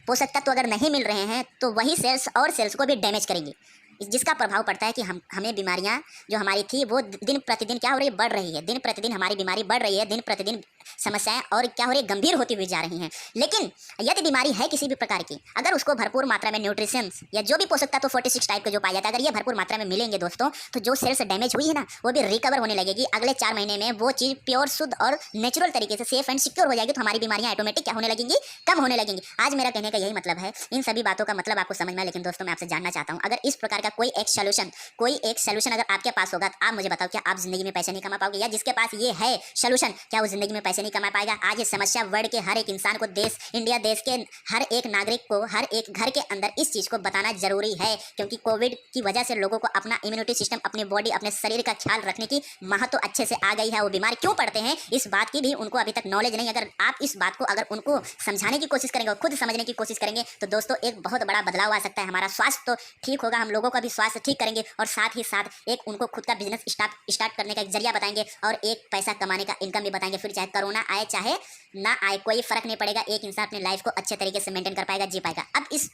पोषक तत्व अगर नहीं मिल रहे हैं, तो वही सेल्स और सेल्स को भी डैमेज करेंगी, जिसका प्रभाव पड़ता है कि हमें बीमारियां जो हमारी थी वो दिन प्रतिदिन क्या हो रही है, बढ़ रही है। दिन प्रतिदिन हमारी बीमारी बढ़ रही है, दिन प्रतिदिन समस्याएं और क्या हो रही है, गंभीर होती हुई जा रही हैं। लेकिन यदि बीमारी है किसी भी प्रकार की, अगर उसको भरपूर मात्रा में न्यूट्रिशंस या जो भी पोषक तत्व 46 टाइप के जो पाया जाता है, अगर ये भरपूर मात्रा में मिलेंगे दोस्तों, तो जो सेल्स डैमेज हुई है ना, वो भी रिकवर होने लगेगी। अगले 4 महीने में वो चीज़ प्योर, शुद्ध और नेचुरल तरीके से सेफ एंड सिक्योर हो जाएगी, तो हमारी बीमारियां ऑटोमेटिक क्या होने लगेंगी, कम होने लगेंगी। आज मेरा कहने का यही मतलब है, इन सभी बातों का मतलब आपको समझ में। लेकिन दोस्तों मैं आपसे जानना चाहता हूँ, अगर इस प्रकार का कोई एक सोल्यूशन अगर आपके पास होगा, तो आप मुझे बताओ, क्या आप जिंदगी में पैसे नहीं कमा पाओगे? या जिसके पास ये है सोल्यूशन, क्या वो जिंदगी में पैसे नहीं कमा पाएगा? आज ये समस्या वर्ल्ड के हर एक इंसान को, देश इंडिया देश के हर एक नागरिक को, हर एक घर के अंदर इस चीज़ को बताना जरूरी है, क्योंकि कोविड की वजह से लोगों को अपना इम्यूनिटी सिस्टम, अपनी बॉडी, अपने शरीर का ख्याल रखने की महत्व अच्छे से आ गई है। वो बीमार क्यों पड़ते हैं, इस बात की भी उनको अभी तक नॉलेज नहीं। अगर आप इस बात को अगर उनको समझाने की कोशिश करेंगे और खुद समझने की कोशिश करेंगे, तो दोस्तों एक बहुत बड़ा बदलाव आ सकता है। हमारा स्वास्थ्य तो ठीक होगा, हम लोगों का भी स्वास्थ्य ठीक करेंगे, और साथ ही साथ एक उनको खुद का बिजनेस स्टार्ट करने का एक जरिया बताएंगे, और एक पैसा कमाने का इनकम भी बताएंगे। फिर चाहे कोरोना आए चाहे ना आए, कोई फर्क नहीं पड़ेगा, एक इंसान अपनी लाइफ को अच्छे तरीके से मेंटेन कर पाएगा, जी पाएगा। अब इस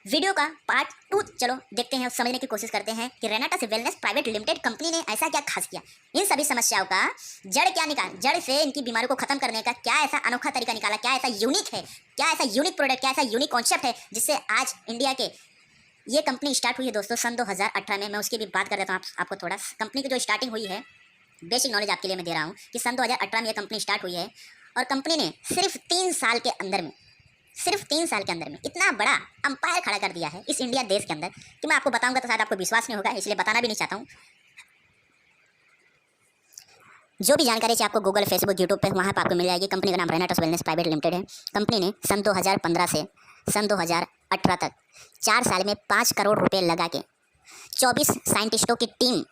वीडियो का पार्ट 2 चलो देखते हैं, समझने की कोशिश करते हैं कि Renata wellness private limited company ने ऐसा क्या खास किया, इन सभी समस्याओं का जड़ क्या निकाल, जड़ से इनकी बीमारी को खत्म करने का क्या ऐसा अनोखा तरीका निकाला, क्या ऐसा यूनिक है, क्या ऐसा यूनिक प्रोडक्ट, क्या ऐसा यूनिक कॉन्सेप्ट है, जिससे आज इंडिया के ये कंपनी स्टार्ट हुई है दोस्तों सन 2018 में। मैं उसकी भी बात कर देता हूँ आपको थोड़ा। कंपनी की जो स्टार्टिंग हुई है, बेसिक नॉलेज आपके लिए मैं दे रहा हूँ कि सन 2018 में ये कंपनी स्टार्ट हुई है, और कंपनी ने सिर्फ 3 साल के अंदर में, सिर्फ 3 साल के अंदर में इतना बड़ा अंपायर खड़ा कर दिया है इस इंडिया देश के अंदर, कि मैं आपको बताऊंगा तो शायद आपको विश्वास नहीं होगा, इसलिए बताना भी नहीं चाहता हूँ। जो भी जानकारी चाहिए आपको गूगल, फेसबुक, यूट्यूब पे, वहाँ पर आपको मिल जाएगी। कंपनी का नाम रेनाटा वेलनेस प्राइवेट लिमिटेड है। कंपनी ने सन 2015 से सन 2018 तक 4 साल में 5 करोड़ रुपए लगा के 24 साइंटिस्टों की टीम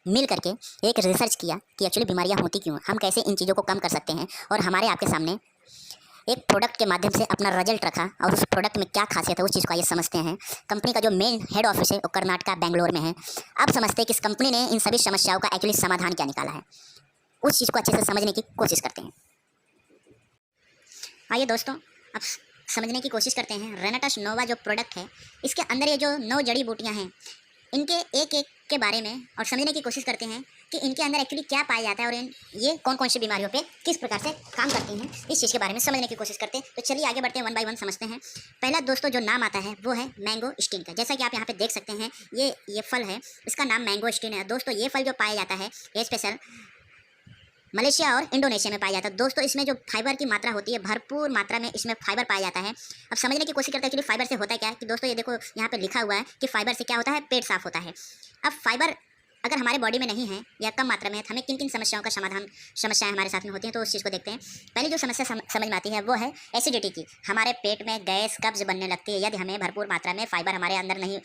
मिल करके एक रिसर्च किया कि एक्चुअली बीमारियां होती क्यों, हम कैसे इन चीज़ों को कम कर सकते हैं, और हमारे आपके सामने एक प्रोडक्ट के माध्यम से अपना रिजल्ट रखा, और उस प्रोडक्ट में क्या खासियत है उस चीज़ को आइए समझते हैं। कंपनी का जो मेन हेड ऑफिस है वो कर्नाटका, बेंगलोर में है। अब समझते हैं कि इस कंपनी ने इन सभी समस्याओं का एक्चुअली समाधान क्या निकाला है, उस चीज़ को अच्छे से समझने की कोशिश करते हैं। आइए दोस्तों अब समझने की कोशिश करते हैं रेनाटास नोवा जो प्रोडक्ट है, इसके अंदर ये जो 9 जड़ी बूटियाँ हैं, इनके एक एक के बारे में और समझने की कोशिश करते हैं कि इनके अंदर एक्चुअली क्या पाया जाता है, और ये कौन कौन सी बीमारियों पे किस प्रकार से काम करती हैं, इस चीज़ के बारे में समझने की कोशिश करते हैं। तो चलिए आगे बढ़ते हैं, 1 बाय 1 समझते हैं। पहला दोस्तों जो नाम आता है वो है मैंगो स्टीन का। जैसा कि आप यहाँ पे देख सकते हैं, ये फल है, इसका नाम मैंगो स्टीन है। दोस्तों ये फल जो पाया जाता है ये स्पेशल मलेशिया और इंडोनेशिया में पाया जाता है। दोस्तों इसमें जो फाइबर की मात्रा होती है, भरपूर मात्रा में इसमें फाइबर पाया जाता है। अब समझने की कोशिश करते हैं कि फाइबर से होता है क्या है, कि दोस्तों ये देखो यहाँ पे लिखा हुआ है कि फाइबर से क्या होता है, पेट साफ होता है। अब फाइबर अगर हमारे बॉडी में नहीं है या कम मात्रा में है, तो हमें किन किन समस्याओं का समस्याएं हमारे साथ में होती हैं, तो उस चीज़ को देखते हैं। पहली जो समस्या समझ में आती है वो है एसिडिटी की। हमारे पेट में गैस, कब्ज बनने लगती है यदि हमें भरपूर मात्रा में फाइबर हमारे अंदर नहीं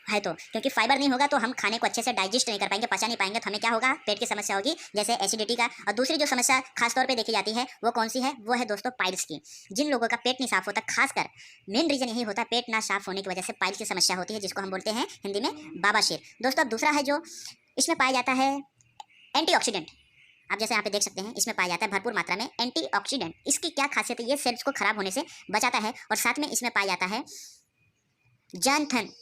है तो, क्योंकि फाइबर नहीं होगा तो हम खाने को अच्छे से डाइजेस्ट नहीं कर पाएंगे, पचा नहीं पाएंगे, तो हमें क्या होगा, पेट की समस्या होगी, जैसे एसिडिटी का। और दूसरी जो समस्या खासतौर पे देखी जाती है वो कौन सी है, वो है दोस्तों पाइल्स की। जिन लोगों का पेट नहीं साफ होता, खासकर मेन रीजन यही होता है, पेट ना साफ होने की वजह से पाइल्स की समस्या होती है, जिसको हम बोलते हैं हिंदी में बाबाशीर। दोस्तों दूसरा है जो इसमें पाया जाता है एंटीऑक्सीडेंट। आप जैसे यहाँ पे देख सकते हैं, इसमें पाया जाता है भरपूर मात्रा में एंटीऑक्सीडेंट। इसकी क्या खासियत है, ये सेल्स को खराब होने से बचाता है, और साथ में इसमें पाया जाता है जैंथन।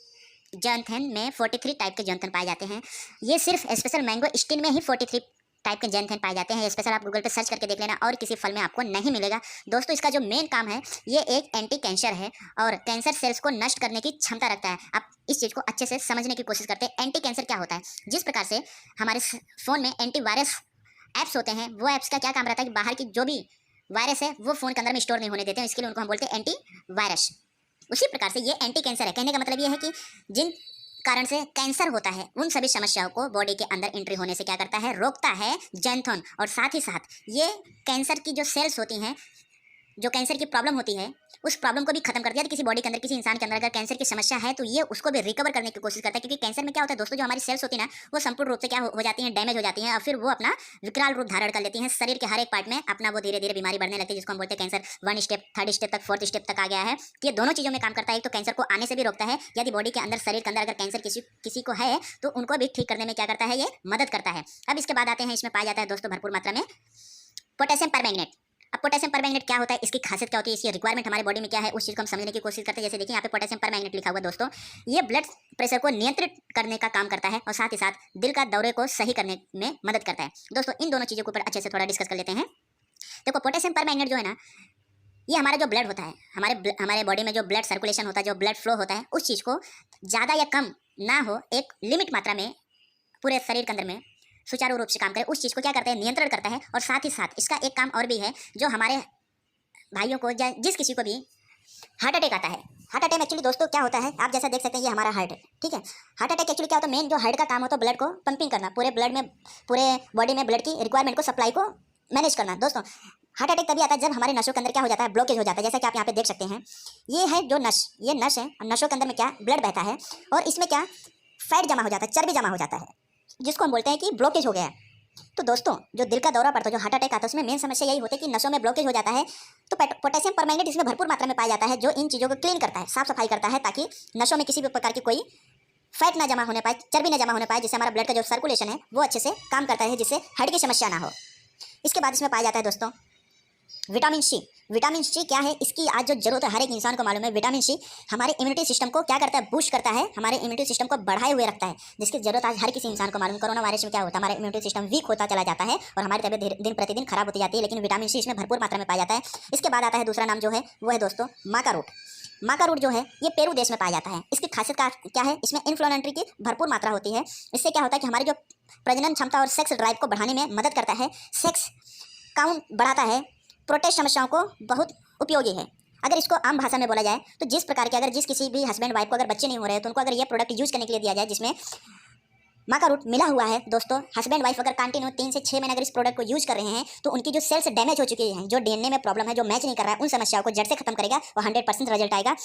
जैंथेन में 43 टाइप के जैंथेन पाए जाते हैं। ये सिर्फ स्पेशल मैंगो स्टीन में ही 43 टाइप के जैंथेन पाए जाते हैं। स्पेशल आप गूगल पे सर्च करके देख लेना, और किसी फल में आपको नहीं मिलेगा। दोस्तों इसका जो मेन काम है, ये एक एंटी कैंसर है और कैंसर सेल्स को नष्ट करने की क्षमता रखता है। आप इस चीज़ को अच्छे से समझने की कोशिश करते हैं। एंटी कैंसर क्या होता है? जिस प्रकार से हमारे फ़ोन में एंटीवायरस ऐप्स होते हैं, वो ऐप्स का क्या काम रहता है कि बाहर की जो भी वायरस है वो फ़ोन के अंदर में स्टोर नहीं होने देते हैं, इसके लिए उनको हम बोलते हैं एंटी वायरस। उसी प्रकार से ये एंटी कैंसर है। कहने का मतलब ये है कि जिन कारण से कैंसर होता है, उन सभी समस्याओं को बॉडी के अंदर एंट्री होने से क्या करता है, रोकता है जैंथेन। और साथ ही साथ ये कैंसर की जो सेल्स होती हैं, जो कैंसर की प्रॉब्लम होती है, उस प्रॉब्लम को भी खत्म कर दिया। किसी बॉडी के अंदर, किसी इंसान के अंदर अगर कैंसर की समस्या है तो ये उसको भी रिकवर करने की कोशिश करता है। क्योंकि कैंसर में क्या होता है दोस्तों, जो हमारी सेल्स होती है ना, वो संपूर्ण रूप से क्या हो जाती हैं, डैमेज हो जाती हैं, और फिर वो अपना विकराल रूप धारण कर लेती हैं। शरीर के हर एक पार्ट में अपना वो धीरे धीरे बीमारी बढ़ने लगती है, जिसको हम बोलते हैं कैंसर 1 स्टेप, 3rd स्टेप तक, 4th स्टेप तक आ गया है। तो ये दोनों चीज़ों में काम करता है। एक तो कैंसर को आने से भी रोकता है, यदि बॉडी के अंदर, शरीर के अंदर अगर कैंसर किसी को है तो उनको भी ठीक करने में क्या करता है, ये मदद करता है। अब इसके बाद आते हैं, इसमें पाया जाता है दोस्तों भरपूर मात्रा में पोटेशियम परमैंगनेट। अब पोटेशियम परमैंगनेट क्या होता है, इसकी खासियत क्या होती है, इसकी रिक्वायरमेंट हमारे बॉडी में क्या है, उस चीज़ को हम समझने की कोशिश करते हैं। जैसे देखिए यहाँ पे पोटेशियम परमैंगनेट लिखा हुआ है दोस्तों, ये ब्लड प्रेशर को नियंत्रित करने का काम करता है और साथ ही साथ दिल का दौरे को सही करने में मदद करता है। दोस्तों इन दोनों चीज़ों के ऊपर अच्छे से थोड़ा डिस्कस कर लेते हैं। देखो पोटेशियम परमैंगनेट जो है ना, ये हमारा जो ब्लड होता है, हमारे बॉडी में जो ब्लड सर्कुलेशन होता है, जो ब्लड फ्लो होता है, उस चीज़ को ज़्यादा या कम ना हो, एक लिमिट मात्रा में पूरे शरीर के अंदर में सुचारू रूप से काम करे, उस चीज़ को क्या करता है, नियंत्रण करता है। और साथ ही साथ इसका एक काम और भी है, जो हमारे भाइयों को या जिस किसी को भी हार्ट अटैक आता है, हार्ट अटैक एक्चुअली दोस्तों क्या होता है, आप जैसा देख सकते हैं, ये हमारा हार्ट है, ठीक है। हार्ट अटैक एक्चुअली क्या होता है, मेन जो हार्ट का काम होता है ब्लड को पंपिंग करना, पूरे ब्लड में, पूरे बॉडी में ब्लड की रिक्वायरमेंट को, सप्लाई को मैनेज करना। दोस्तों हार्ट अटैक तभी आता है जब हमारे नसों के अंदर क्या हो जाता है, ब्लॉकेज हो जाता है। जैसा कि आप यहाँ पे देख सकते हैं, ये है जो नस, ये नस है, नसों के अंदर में क्या ब्लड बहता है और इसमें क्या फैट जमा हो जाता है, चर्बी जमा हो जाता है, जिसको हम बोलते हैं कि ब्लॉकेज हो गया है। तो दोस्तों जो दिल का दौरा पड़ता है, जो हार्ट अटैक आता है, उसमें मेन समस्या यही होती है कि नसों में ब्लॉकेज हो जाता है। तो पोटेशियम परमैंगनेट इसमें भरपूर मात्रा में पाया जाता है, जो इन चीज़ों को क्लीन करता है, साफ सफाई करता है, ताकि नसों में किसी भी प्रकार की कोई फैट ना जमा होने पाए, चर्बी ना जमा होने पाए, जिससे हमारा ब्लड का जो सर्कुलेशन है वो अच्छे से काम करता है, जिससे हार्ट की समस्या ना हो। इसके बाद इसमें पाया जाता है दोस्तों विटामिन सी। विटामिन सी क्या है, इसकी आज जो जरूरत है हर एक इंसान को मालूम है। विटामिन सी हमारे इम्यूनिटी सिस्टम को क्या करता है, बूस्ट करता है, हमारे इम्यूनिटी सिस्टम को बढ़ाए हुए रखता है, जिसकी जरूरत आज हर किसी इंसान को मालूम। कोरोना वायरस में क्या होता है, हमारा इम्यूनिटी सिस्टम वीक होता चला जाता है और हमारी तबियत दिन प्रतिदिन खराब होती जाती है, लेकिन विटामिन सी इसमें भरपूर मात्रा में पाया जाता है। इसके बाद आता है दूसरा नाम जो है वो है दोस्तों माका रूट। माका रूट जो है ये पेरू देश में पाया जाता है। इसकी खासियत क्या है, इसमें इन्फ्लेमेटरी की भरपूर मात्रा होती है। इससे क्या होता है कि हमारी जो प्रजनन क्षमता और सेक्स ड्राइव को बढ़ाने में मदद करता है, सेक्स काउंट बढ़ाता है, प्रोटेस्ट समस्याओं को बहुत उपयोगी है। अगर इसको आम भाषा में बोला जाए तो जिस प्रकार के, अगर जिस किसी भी हस्बैंड वाइफ को अगर बच्चे नहीं हो रहे हैं तो उनको अगर ये प्रोडक्ट यूज़ करने के लिए दिया जाए जिसमें माका रूट मिला हुआ है दोस्तों, हस्बैंड वाइफ अगर कंटिन्यू 3 से 6 महीने अगर इस प्रोडक्ट को यूज़ कर रहे हैं तो उनकी जो सेल्स डैमेज हो चुकी हैं, जो डीएनए में प्रॉब्लम है, जो मैच नहीं कर रहा है, उन समस्याओं को जड़ से खत्म करेगा और 100% रिजल्ट आएगा।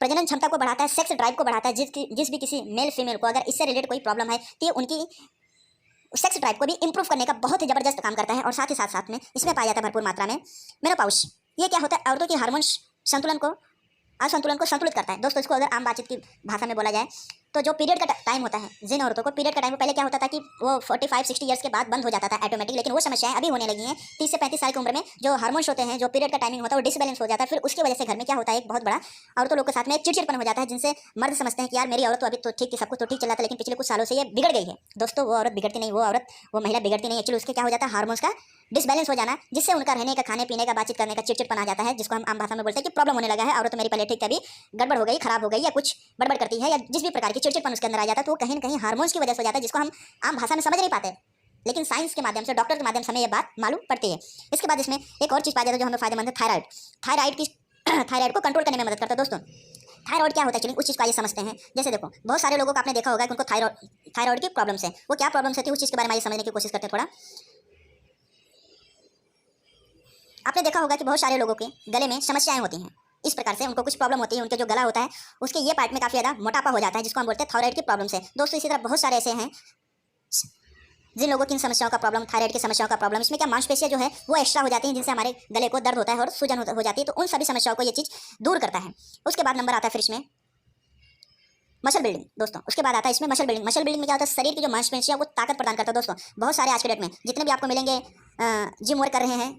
प्रजनन क्षमता को बढ़ाता है, सेक्स ड्राइव को बढ़ाता है। जिस भी किसी मेल फीमेल को अगर इससे रिलेटेड कोई प्रॉब्लम है तो उनकी सेक्स ड्राइव को भी इंप्रूव करने का बहुत ही जबरदस्त काम करता है। और साथ ही साथ में इसमें पाया जाता है भरपूर मात्रा में मेनोपॉज। ये क्या होता है, औरतों की हार्मोन्स संतुलन को संतुलित करता है। दोस्तों इसको अगर आम बातचीत की भाषा में बोला जाए तो जो पीरियड का टाइम होता है, जिन औरतों को पीरियड का टाइम पहले क्या होता था कि वो 45-60 ईयर्स के बाद बंद हो जाता था ऑटोमेटिक, लेकिन वो समस्याएं अभी होने लगी हैं 30 से 35 साल की उम्र में। जो हार्मोन्स होते हैं, जो पीरियड का टाइमिंग होता है वो डिसबैलेंस हो जाता है, फिर उसकी वजह से घर में क्या होता है, एक बहुत बड़ा औरतों लोग के साथ में एक चिड़चिड़पन हो जाता है, जिनसे मर्द समझते हैं कि यार मेरी औरत तो अभी तो ठीक थी, सब कुछ तो ठीक चला था, लेकिन पिछले कुछ सालों से ये बिगड़ गई है। दोस्तों वो औरत बिगड़ती नहीं, वो महिला बिगड़ती नहीं, एक्चुअली उसके क्या हो जाता है, हार्मोन्स का डिसबैलेंस हो जाना, जिससे उनका रहने का, खाने पीने का, बातचीत करने का चिड़चिड़पन आ जाता है, जिसको हम आम भाषा में बोलते हैं कि प्रॉब्लम होने लगा है। औरत तो मेरी पहले ठीक थी, अभी गड़बड़ हो गई, खराब हो गई, या कुछ गड़बड़ करती है, या जिस भी प्रकार की चिड़चिड़पन उसके अंदर आ जाता है, तो वो कहीं न कहीं हार्मोन्स की वजह से हो जाता है, जिसको हम आम भाषा में समझ नहीं पाते, लेकिन साइंस के माध्यम से, डॉक्टर के माध्यम से हमें ये बात मालूम पड़ती है। इसके बाद इसमें एक और चीज़ पाया जाता है जो हमें फायदेमंद है, थायराइड को कंट्रोल करने में मदद करता है। दोस्तों थायराइड क्या होता है, चलिए उस चीज़ को आइए समझते हैं। जैसे देखो बहुत सारे लोगों को आपने देखा होगा कि उनको थायराइड की प्रॉब्लम्स है, वो क्या प्रॉब्लम्स होती है उस चीज़ के बारे में आइए समझने की कोशिश करते हैं थोड़ा। आपने देखा होगा कि बहुत सारे लोगों के गले में समस्याएं होती हैं, इस प्रकार से उनको कुछ प्रॉब्लम होती है, उनके जो गला होता है उसके ये पार्ट में काफ़ी ज़्यादा मोटापा हो जाता है, जिसको हम बोलते हैं थायराइड की प्रॉब्लम से। दोस्तों इसी तरह बहुत सारे ऐसे हैं जिन लोगों की इन समस्याओं का प्रॉब्लम, थायराइड की समस्याओं का प्रॉब्लम, इसमें क्या मांसपेशियां जो है वो एक्स्ट्रा हो जाती हैं, जिनसे हमारे गले को दर्द होता है और सूजन हो जाती है, तो उन सभी समस्याओं को ये चीज़ दूर करता है। उसके बाद नंबर आता है फिर इसमें मसल बिल्डिंग। दोस्तों उसके बाद आता है इसमें मसल बिल्डिंग। मसल बिल्डिंग में क्या होता है, शरीर की जो मांसपेशियां वो ताकत प्रदान करता है। दोस्तों बहुत सारे आज के डेट में जितने भी आपको मिलेंगे जिम वर्क कर रहे हैं,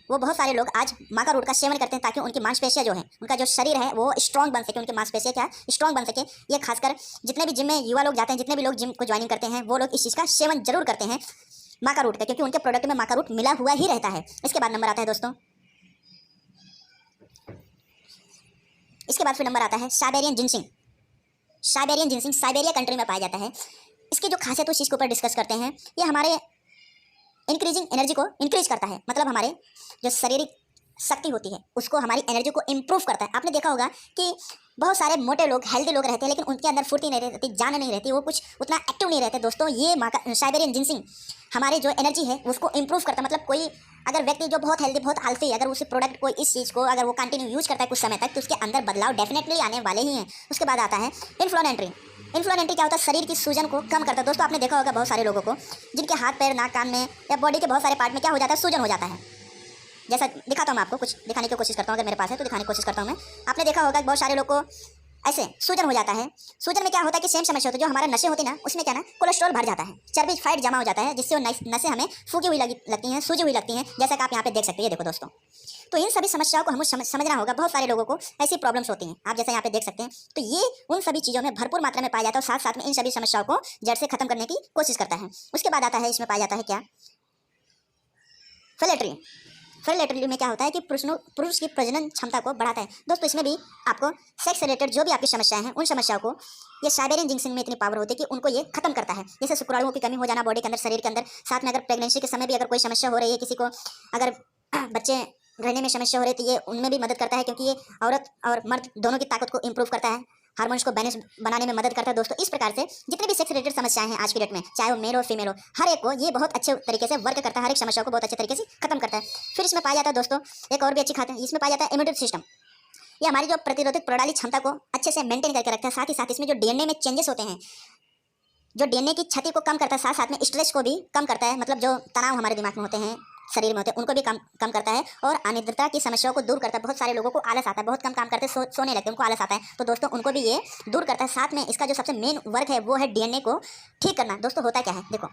वो बहुत सारे लोग आज माका रूट का सेवन करते हैं ताकि उनकी मांसपेशियाँ जो है, उनका जो शरीर है वो स्ट्रॉन्ग बन सके, उनकी मांसपेशियाँ क्या स्ट्रॉन्ग बन सके। ये खासकर जितने भी जिम में युवा लोग जाते हैं, जितने भी लोग जिम को ज्वाइनिंग करते हैं, वो लोग इस चीज़ का सेवन जरूर करते हैं माका रूट का, क्योंकि उनके प्रोडक्ट में माका रूट मिला हुआ ही रहता है। इसके बाद नंबर आता है दोस्तों, इसके बाद फिर नंबर आता है Siberian ginseng. Siberian ginseng Siberia country में पाया जाता है। इसकी जो खासियत उस चीज़ के ऊपर डिस्कस करते हैं, ये हमारे इंक्रीजिंग एनर्जी को इंक्रीज करता है, मतलब हमारे जो शारीरिक शक्ति होती है उसको, हमारी एनर्जी को इंप्रूव करता है। आपने देखा होगा कि बहुत सारे मोटे लोग, हेल्दी लोग रहते हैं, लेकिन उनके अंदर फुर्ती नहीं रहती, जान नहीं रहती, वो कुछ उतना एक्टिव नहीं रहते। दोस्तों ये साइबेरियन जिनसिंग हमारे जो एनर्जी है उसको इंप्रूव करता है। मतलब कोई अगर व्यक्ति जो बहुत हेल्दी, बहुत आलसी, अगर उस प्रोडक्ट को, इस चीज़ को अगर वो कंटिन्यू यूज करता है कुछ समय तक, तो उसके अंदर बदलाव डेफिनेटली आने वाले ही हैं। उसके बाद आता है इन्फ्लोमेटरी। इन्फ्लोमेटरी क्या होता है? शरीर की सूजन को कम करता है। दोस्तों आपने देखा होगा बहुत सारे लोगों को जिनके हाथ पैर, नाक, कान में या बॉडी के बहुत सारे पार्ट में क्या हो जाता है? सूजन हो जाता है। जैसा दिखाता हूँ मैं आपको, कुछ दिखाने की कोशिश करता हूँ, अगर मेरे पास है तो दिखाने की कोशिश करता हूँ मैं। आपने देखा होगा कि बहुत सारे लोग को ऐसे सूजन हो जाता है। सूजन में क्या होता है कि सेम समस्या होती है, जो हमारे नशे होती है ना, उसमें क्या ना कोलेस्ट्रॉल भर जाता है, चर्बी फैट जमा हो जाता है, जिससे वो नसें हमें फूकी हुई लगती हैं, सूजी हुई लगती हैं, जैसा कि आप यहाँ पे देख सकते हैं। देखो दोस्तों, तो इन सभी समस्याओं को हमें समझना होगा। बहुत सारे लोगों को ऐसी प्रॉब्लम्स होती हैं, आप जैसे यहाँ पे देख सकते हैं। तो ये उन सभी चीज़ों में भरपूर मात्रा में पाया जाता है और साथ साथ में इन सभी समस्याओं को जड़ से खत्म करने की कोशिश करता है। उसके बाद आता है, इसमें पाया जाता है क्या? फेलेट्री। फेलेट्री में क्या होता है कि पुरुष की प्रजनन क्षमता को बढ़ाता है। दोस्तों इसमें भी आपको सेक्स रिलेटेड जो भी आपकी समस्याएं हैं, उन समस्याओं को ये साइबेरियन जिनसिंग में इतनी पावर होती है कि उनको ये खत्म करता है। जैसे शुक्राणुओं की कमी हो जाना बॉडी के अंदर, शरीर के अंदर, साथ में अगर प्रेगनेंसी के समय भी अगर कोई समस्या हो रही है, किसी को अगर बच्चे रहने में समस्या हो रही है, तो ये उनमें भी मदद करता है, क्योंकि ये औरत और मर्द दोनों की ताकत को इंप्रूव करता है, हार्मोन्स को बैलेंस बनाने में मदद करता है। दोस्तों इस प्रकार से जितने भी सेक्स रिलेटेड समस्याएं हैं आज की डेट में, चाहे वो मेल हो फीमेल हो, हर एक को ये बहुत अच्छे तरीके से वर्क करता है, हर एक समस्या को बहुत अच्छे तरीके से खत्म करता है। फिर इसमें पाया जाता है दोस्तों एक और भी अच्छी खाते हैं, इसमें पाया जाता है इम्यूनिटी सिस्टम। ये हमारी जो प्रतिरोधक प्रणाली क्षमता को अच्छे से मेंटेन करके रखता है। साथ ही साथ इसमें जो डीएनए में चेंजेस होते हैं, जो डीएनए की क्षति को कम करता है, साथ साथ में स्ट्रेस को भी कम करता है, मतलब जो तनाव हमारे दिमाग में होते हैं, शरीर में होते हैं, उनको भी कम करता है और अनिद्रता की समस्याओं को दूर करता है। बहुत सारे लोगों को आलस आता है, बहुत कम काम करते सोने लगते हैं, उनको आलस आता है, तो दोस्तों उनको भी ये दूर करता है। साथ में इसका जो सबसे मेन वर्क है वो है डीएनए को ठीक करना। दोस्तों होता क्या है, देखो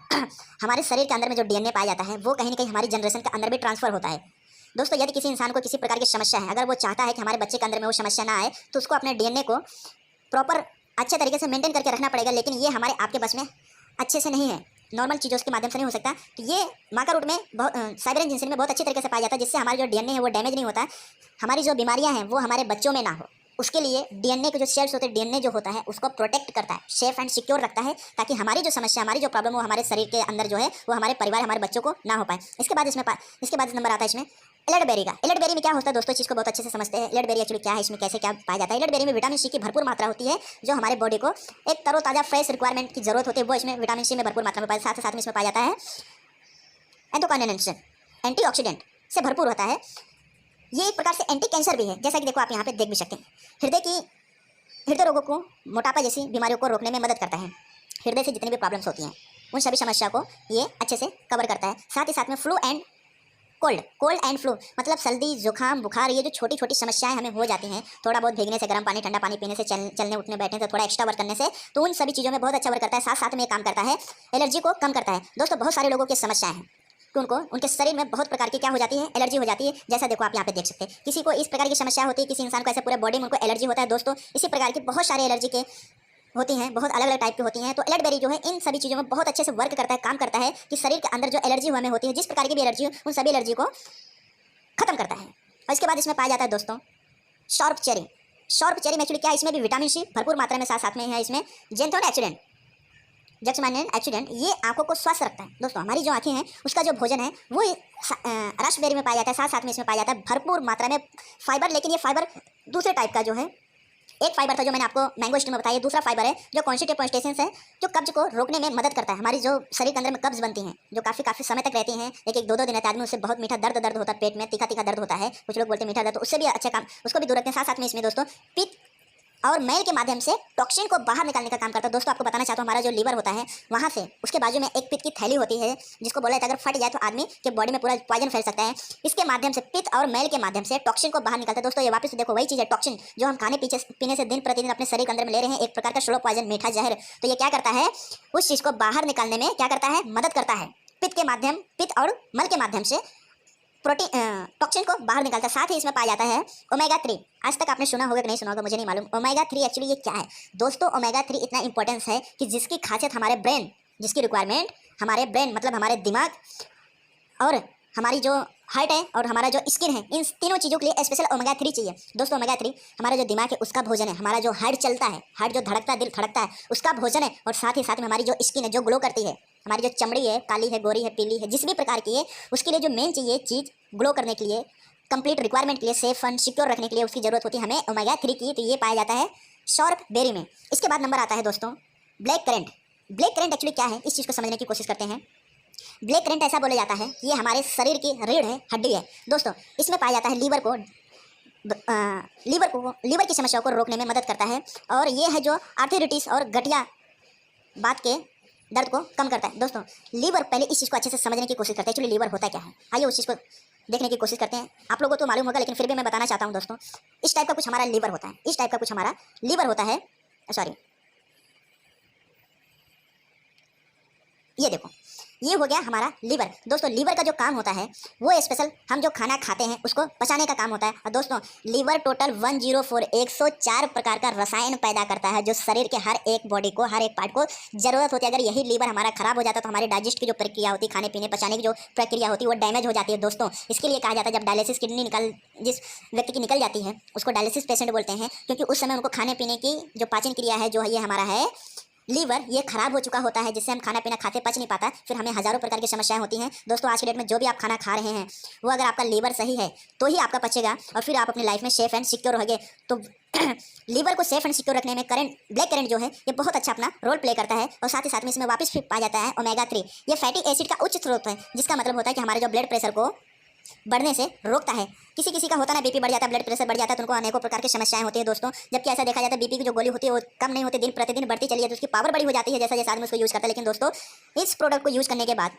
हमारे शरीर के अंदर में जो डीएनए पाया जाता है वो कहीं ना कहीं हमारी जनरेशन के अंदर भी ट्रांसफर होता है। दोस्तों यदि किसी इंसान को किसी प्रकार की समस्या है, अगर वो चाहता है कि हमारे बच्चे के अंदर में वो समस्या ना आए, तो उसको अपने डीएनए को प्रॉपर अच्छे तरीके से मेंटेन करके रखना पड़ेगा। लेकिन ये हमारे आपके बस में अच्छे से नहीं है, नॉर्मल चीज़ों के माध्यम से नहीं हो सकता। तो ये माका रूट में साइबेरियन जिनसिंग में बहुत अच्छी तरीके से पाया जाता है, जिससे हमारा जो डीएनए है वो डैमेज नहीं होता, हमारी जो बीमारियां हैं वो हमारे बच्चों में ना हो। उसके लिए डीएनए के जो सेल्स होते हैं, डीएनए जो होता है उसको प्रोटेक्ट करता है, सेफ एंड सिक्योर रखता है, ताकि हमारी जो समस्या, हमारी जो प्रॉब्लम हो हमारे शरीर के अंदर जो है वो हमारे परिवार, हमारे बच्चों को ना हो पाए। इसके बाद नंबर आता है इसमें एलडबेरी का। एलडबेरी में क्या होता है दोस्तों, इस चीज़ को बहुत अच्छे से समझते हैं। एलडबेरी एक्चुअली क्या है, इसमें कैसे क्या पाया जाता है? एलडबेरी में विटामिन सी की भरपूर मात्रा होती है, जो हमारे बॉडी को एक तरोताज़ा फ्रेश रिक्वायरमेंट की जरूरत होती है, वो इसमें विटामिन सी में भरपूर मात्रा में पाया। साथ में इसमें पाया जाता है एंथोकाइनेशन, एंटीऑक्सीडेंट से भरपूर होता है। ये एक प्रकार से एंटी कैंसर भी है, जैसा कि देखो आप यहाँ पे देख भी सकते हैं। हृदय रोगों को, मोटापा जैसी बीमारियों को रोकने में मदद करता है। हृदय से जितनी भी प्रॉब्लम्स होती हैं उन सभी समस्या को ये अच्छे से कवर करता है। साथ ही साथ में कोल्ड एंड फ्लू, मतलब सर्दी, जुकाम, बुखार, ये जो छोटी छोटी समस्याएं हमें हो जाती हैं, थोड़ा बहुत भीगने से, गर्म पानी, ठंडा पानी पीने से, चलने उठने बैठने से, थोड़ा एक्स्ट्रा वर्क करने से, तो उन सभी चीज़ों में बहुत अच्छा वर्क करता है। साथ साथ में ये काम करता है, एलर्जी को कम करता है। दोस्तों बहुत सारे लोगों की समस्याएं हैं कि उनको उनके शरीर में बहुत प्रकार की क्या हो जाती है, एलर्जी हो जाती है। जैसा देखो आप यहाँ पे देख सकते हैं, किसी को इस प्रकार की समस्या होती है, किसी इंसान को ऐसे पूरे बॉडी में उनको एलर्जी होता है। दोस्तों इसी प्रकार की बहुत सारे एलर्जी के होती हैं, बहुत अलग अलग टाइप की होती हैं। तो एलडबेरी जो है इन सभी चीज़ों में बहुत अच्छे से वर्क करता है, काम करता है कि शरीर के अंदर जो एलर्जी हमें होती है, जिस प्रकार की भी एलर्जी हो, उन सभी एलर्जी को खत्म करता है। और इसके बाद इसमें पाया जाता है दोस्तों शार्प चेरी। शार्प चेरी में एक्चुअली क्या है, इसमें भी विटामिन सी भरपूर मात्रा में साथ में है। इसमें जैक्समाइन ये आंखों को स्वस्थ रखता है। दोस्तों हमारी जो आंखें हैं उसका जो भोजन है वो रास्पबेरी में पाया जाता है। साथ साथ में इसमें पाया जाता है भरपूर मात्रा में फाइबर, लेकिन ये फाइबर दूसरे टाइप का जो है, एक फाइबर था जो मैंने आपको मैंगो स्टीम में बताया, दूसरा फाइबर है जो कॉन्स्टिपेशन है, जो कब्ज को रोकने में मदद करता है। हमारी जो शरीर के अंदर में कब्ज बनती हैं, जो काफ़ी समय तक रहती हैं, एक दो दिन रहते आदमी, उससे बहुत मीठा दर्द होता है, पेट में तीखा दर्द होता है, कुछ लोग बोलते हैं मीठा दर्द, तो उससे भी अच्छा काम, उसको भी दूर रखते हैं। साथ साथ में इसमें दोस्तों पित्त और मैल के माध्यम से टॉक्सिन को बाहर निकालने का काम करता है। दोस्तों आपको बताना चाहता हूँ, हमारा जो लीवर होता है वहाँ से उसके बाजू में एक पित्त की थैली होती है, जिसको बोला जाता है अगर फट जाए तो आदमी के बॉडी में पूरा पॉइजन फैल सकता है। इसके माध्यम से पित्त और मैल के माध्यम से टॉक्सिन को बाहर निकालता है। दोस्तों ये वापस से देखो वही चीज़ है, टॉक्सिन जो हम खाने पीने से दिन प्रतिदिन अपने शरीर के अंदर में ले रहे हैं, एक प्रकार का स्लो पॉइजन, मीठा जहर। तो ये क्या करता है, उस चीज़ को बाहर निकालने में क्या करता है, मदद करता है। पित्त और मल के माध्यम से प्रोटीन टॉक्सिन को बाहर निकालता है। साथ ही इसमें पाया जाता है ओमेगा 3। आज तक आपने सुना होगा कि नहीं सुना होगा मुझे नहीं मालूम। ओमेगा 3 एक्चुअली ये क्या है दोस्तों? ओमेगा 3 इतना इंपॉर्टेंस है कि जिसकी खासियत हमारे ब्रेन, जिसकी रिक्वायरमेंट हमारे ब्रेन मतलब हमारे दिमाग और हमारी जो हार्ट है और हमारा जो स्किन है, इन तीनों चीज़ों के लिए स्पेशल ओमेगा 3 चाहिए दोस्तों। ओमेगा 3 हमारा जो दिमाग है उसका भोजन है, हमारा जो हार्ट चलता है, हार्ट जो धड़कता है, दिल धड़कता है, उसका भोजन है। और साथ ही साथ में हमारी जो स्किन है जो ग्लो करती है, हमारी जो चमड़ी है, काली है, गोरी है, पीली है, जिस भी प्रकार की है, उसके लिए जो मेन चाहिए चीज़ ग्लो करने के लिए, कंप्लीट रिक्वायरमेंट के लिए, सेफ एंड सिक्योर रखने के लिए उसकी जरूरत होती है हमें ओमेगा 3 की। तो ये पाया जाता है शॉर्प बेरी में। इसके बाद नंबर आता है दोस्तों black currant. Black currant actually क्या है, इस चीज़ को समझने की कोशिश करते हैं। ब्लैक करंट ऐसा बोला जाता है कि ये हमारे शरीर की रीढ़ है, हड्डी है दोस्तों। इसमें पाया जाता है लीवर की समस्याओं को रोकने में मदद करता है। और ये है जो आर्थराइटिस और गठिया बात के दर्द को कम करता है दोस्तों। लीवर, पहले इस चीज़ को अच्छे से समझने की कोशिश करते हैं एक्चुअली लीवर होता क्या है। आइए उस चीज़ को देखने की कोशिश करते हैं। आप लोगों को तो मालूम होगा लेकिन फिर भी मैं बताना चाहता हूँ दोस्तों। इस टाइप का कुछ हमारा लीवर होता है, इस टाइप का कुछ हमारा लीवर होता है। सॉरी, ये देखो, ये हो गया हमारा लीवर दोस्तों। लीवर का जो काम होता है वो स्पेशल हम जो खाना खाते हैं उसको पचाने का काम होता है। और दोस्तों लीवर टोटल 104 प्रकार का रसायन पैदा करता है जो शरीर के हर एक बॉडी को, हर एक पार्ट को ज़रूरत होती है। अगर यही लीवर हमारा खराब हो जाता तो हमारे डाइजेस्ट की जो प्रक्रिया होती है, खाने पीने पचाने की जो प्रक्रिया होती है वो डैमेज हो जाती है दोस्तों। इसके लिए कहा जाता है जब डायलिसिस किडनी जिस व्यक्ति की निकल जाती है उसको डायलिसिस पेशेंट बोलते हैं, क्योंकि उस समय उनको खाने पीने की जो पाचन क्रिया है, जो ये हमारा है लीवर, ये खराब हो चुका होता है, जिससे हम खाना पीना खाते पच नहीं पाता, फिर हमें हज़ारों प्रकार की समस्याएं होती हैं दोस्तों। आज के डेट में जो भी आप खाना खा रहे हैं वो अगर आपका लीवर सही है तो ही आपका पचेगा और फिर आप अपनी लाइफ में सेफ एंड सिक्योर होंगे। तो लीवर को सेफ एंड सिक्योर रखने में ब्लैक करंट जो है ये बहुत अच्छा अपना रोल प्ले करता है। और साथ ही साथ में इसमें वापस फिर पाया जाता है ओमेगा 3। ये फैटी एसिड का उच्च स्रोत है, जिसका मतलब होता है कि हमारे जो ब्लड प्रेशर को बढ़ने से रोकता है। किसी किसी का होता है ना, बीपी बढ़ जाता है, ब्लड प्रेशर बढ़ जाता है, तो उनको अनेकों प्रकार की समस्याएं होती है दोस्तों। जबकि ऐसा देखा जाता है बीपी की जो गोली होती है वो कम नहीं होती, दिन प्रतिदिन बढ़ती चली जाती है, उसकी पावर बड़ी हो जाती है जैसा जैसा आदमी उसको यूज़ करता है। लेकिन दोस्तों इस प्रोडक्ट को यूज़ करने के बाद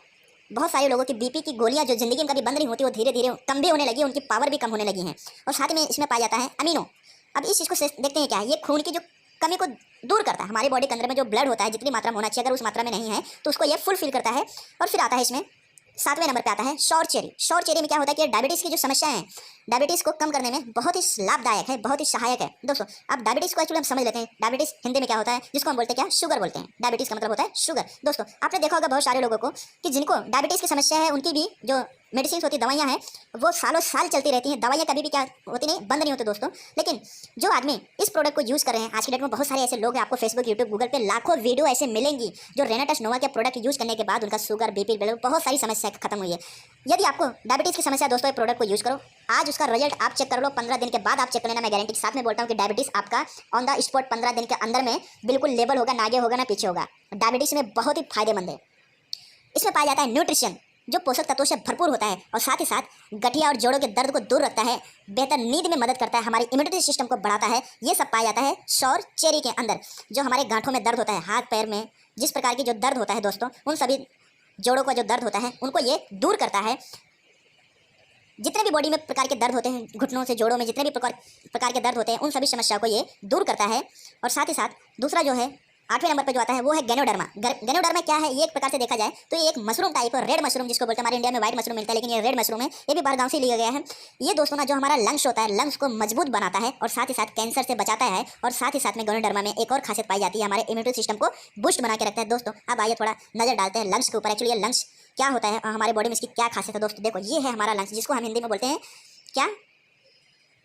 बहुत सारे लोगों की बीपी की गोलियां जो जिंदगी में कभी बंद नहीं होती वो धीरे धीरे कम भी होने लगी, उनकी पावर भी कम होने लगी है। और साथ में इसमें पाया जाता है अमीनो। अब इस चीज़ को देखते हैं क्या है, ये खून की जो कमी को दूर करता है। हमारे बॉडी के अंदर में जो ब्लड होता है जितनी मात्रा में होना चाहिए, अगर उस मात्रा में नहीं है तो उसको ये फुलफिल करता है। और फिर आता है इसमें 7वें नंबर पे आता है शॉर चेरी। शॉर चेरी में क्या होता है कि डायबिटीज़ की जो समस्या है, डायबिटीज़ को कम करने में बहुत ही लाभदायक है, बहुत ही सहायक है दोस्तों। अब डायबिटीज़ को एक्चुअली हम समझ लेते हैं। डायबिटीज़ हिंदी में क्या होता है, जिसको हम बोलते हैं क्या, शुगर बोलते हैं। डायबिटीज़ का मतलब होता है शुगर दोस्तों। आपने देखा होगा बहुत सारे लोगों को कि जिनको डायबिटीज़ की समस्या है उनकी भी जो मेडिसिन होती, दवाइयाँ हैं, वो सालों साल चलती रहती हैं। दवाइयाँ कभी भी क्या होती नहीं, बंद नहीं होती दोस्तों। लेकिन जो आदमी इस प्रोडक्ट को यूज़ कर रहे हैं, आज की डेट में बहुत सारे ऐसे लोग हैं, आपको फेसबुक, यूट्यूब, गूगल पे लाखों वीडियो ऐसे मिलेंगी जो रेनाटस नोवा के प्रोडक्ट यूज़ करने के बाद उनका शुगर, बीपी, ब्लड, बहुत सारी समस्या खत्म हुई है। यदि आपको डायबिटीज़ की समस्या दोस्तों, ये प्रोडक्ट को यूज़ करो, आज उसका रिजल्ट आप चेक कर लो, 15 दिन के बाद आप चेक कर लेना, मैं गारंटी के साथ में बोलता हूँ कि डायबिटीज़ आपका ऑन द स्पॉट 15 दिन के अंदर में बिल्कुल लेवल होगा, ना आगे होगा ना पीछे होगा। डायबिटीज़ में बहुत ही फायदेमंद है। इसमें पाया जाता है न्यूट्रिशन जो पोषक तत्वों से भरपूर होता है और साथ ही साथ गठिया और जोड़ों के दर्द को दूर रखता है, बेहतर नींद में मदद करता है, हमारी इम्यूनिटी सिस्टम को बढ़ाता है। ये सब पाया जाता है शॉर चेरी के अंदर। जो हमारे गांठों में दर्द होता है, हाथ पैर में जिस प्रकार की जो दर्द होता है दोस्तों, उन सभी जोड़ों का जो दर्द होता है उनको ये दूर करता है। जितने भी बॉडी में प्रकार के दर्द होते हैं, घुटनों से जोड़ों में जितने भी प्रकार के दर्द होते हैं, उन सभी समस्याओं को ये दूर करता है। और साथ ही साथ दूसरा जो है 8वें नंबर पर जो आता है वो है गैनोडर्मा। गैनोडर्मा क्या है, ये एक प्रकार से देखा जाए तो ये एक मशरूम टाइप है, रेड मशरूम जिसको बोलते हैं। हमारे इंडिया में व्हाइट मशरूम मिलता है लेकिन ये रेड मशरूम है, ये भी बाहर गाँव से लिया गया है। ये दोस्तों ना जो हमारा लंग्स होता है, लंग्स को मजबूत बनाता है और साथ ही साथ कैंसर से बचाता है। और साथ ही साथ में गैनोडर्मा में एक और खासियत पाई जाती है, हमारे इम्यूनिटी सिस्टम को बूस्ट बना के रखता है दोस्तों। अब आइए थोड़ा नजर डालते हैं लंग्स के ऊपर। एक्चुअली ये लंग्स क्या होता है और हमारे बॉडी में इसकी क्या खासियत है दोस्तों। देखो ये है हमारा लंग्स, जिसको हम हिंदी में बोलते हैं क्या,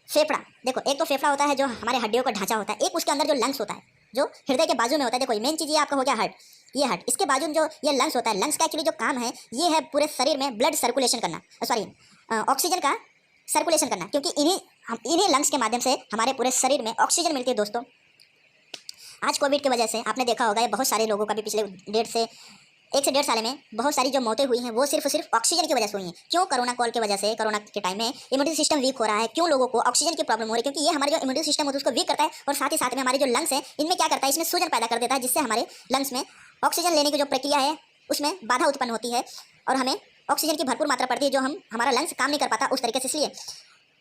फेफड़ा। देखो एक तो फेफड़ा होता है जो हमारे हड्डियों का ढांचा होता है, एक उसके अंदर जो लंग्स होता है जो हृदय के बाजू में होता है। देखो मेन चीज़ ये आपका हो गया हार्ट, ये हार्ट, इसके बाजू में जो ये लंग्स होता है, लंग्स का एक्चुअली जो काम है ये है पूरे शरीर में ब्लड सर्कुलेशन करना, सॉरी ऑक्सीजन का सर्कुलेशन करना, क्योंकि इन्हीं लंग्स के माध्यम से हमारे पूरे शरीर में ऑक्सीजन मिलती है दोस्तों। आज कोविड की वजह से आपने देखा होगा ये बहुत सारे लोगों का भी पिछले 1 से 1.5 साल में बहुत सारी जो मौतें हुई हैं वो सिर्फ ऑक्सीजन की वजह से हुई हैं। क्यों, कोरोना कॉल की वजह से, कोरोना के टाइम में इम्यूनिटी सिस्टम वीक हो रहा है। क्यों लोगों को ऑक्सीजन की प्रॉब्लम हो रही है, क्योंकि ये हमारे जो इम्यूनिटी सिस्टम होता है उसको वीक करता है। और साथ ही साथ में हमारे जो लंग्स हैं इनमें क्या करता है, इसमें सूजन पैदा कर देता है, जिससे हमारे लंग्स में ऑक्सीजन लेने की जो प्रक्रिया है उसमें बाधा उत्पन्न होती है और हमें ऑक्सीजन की भरपूर मात्रा पड़ती है, जो हमारा लंग्स काम नहीं कर पाता उस तरीके से। इसलिए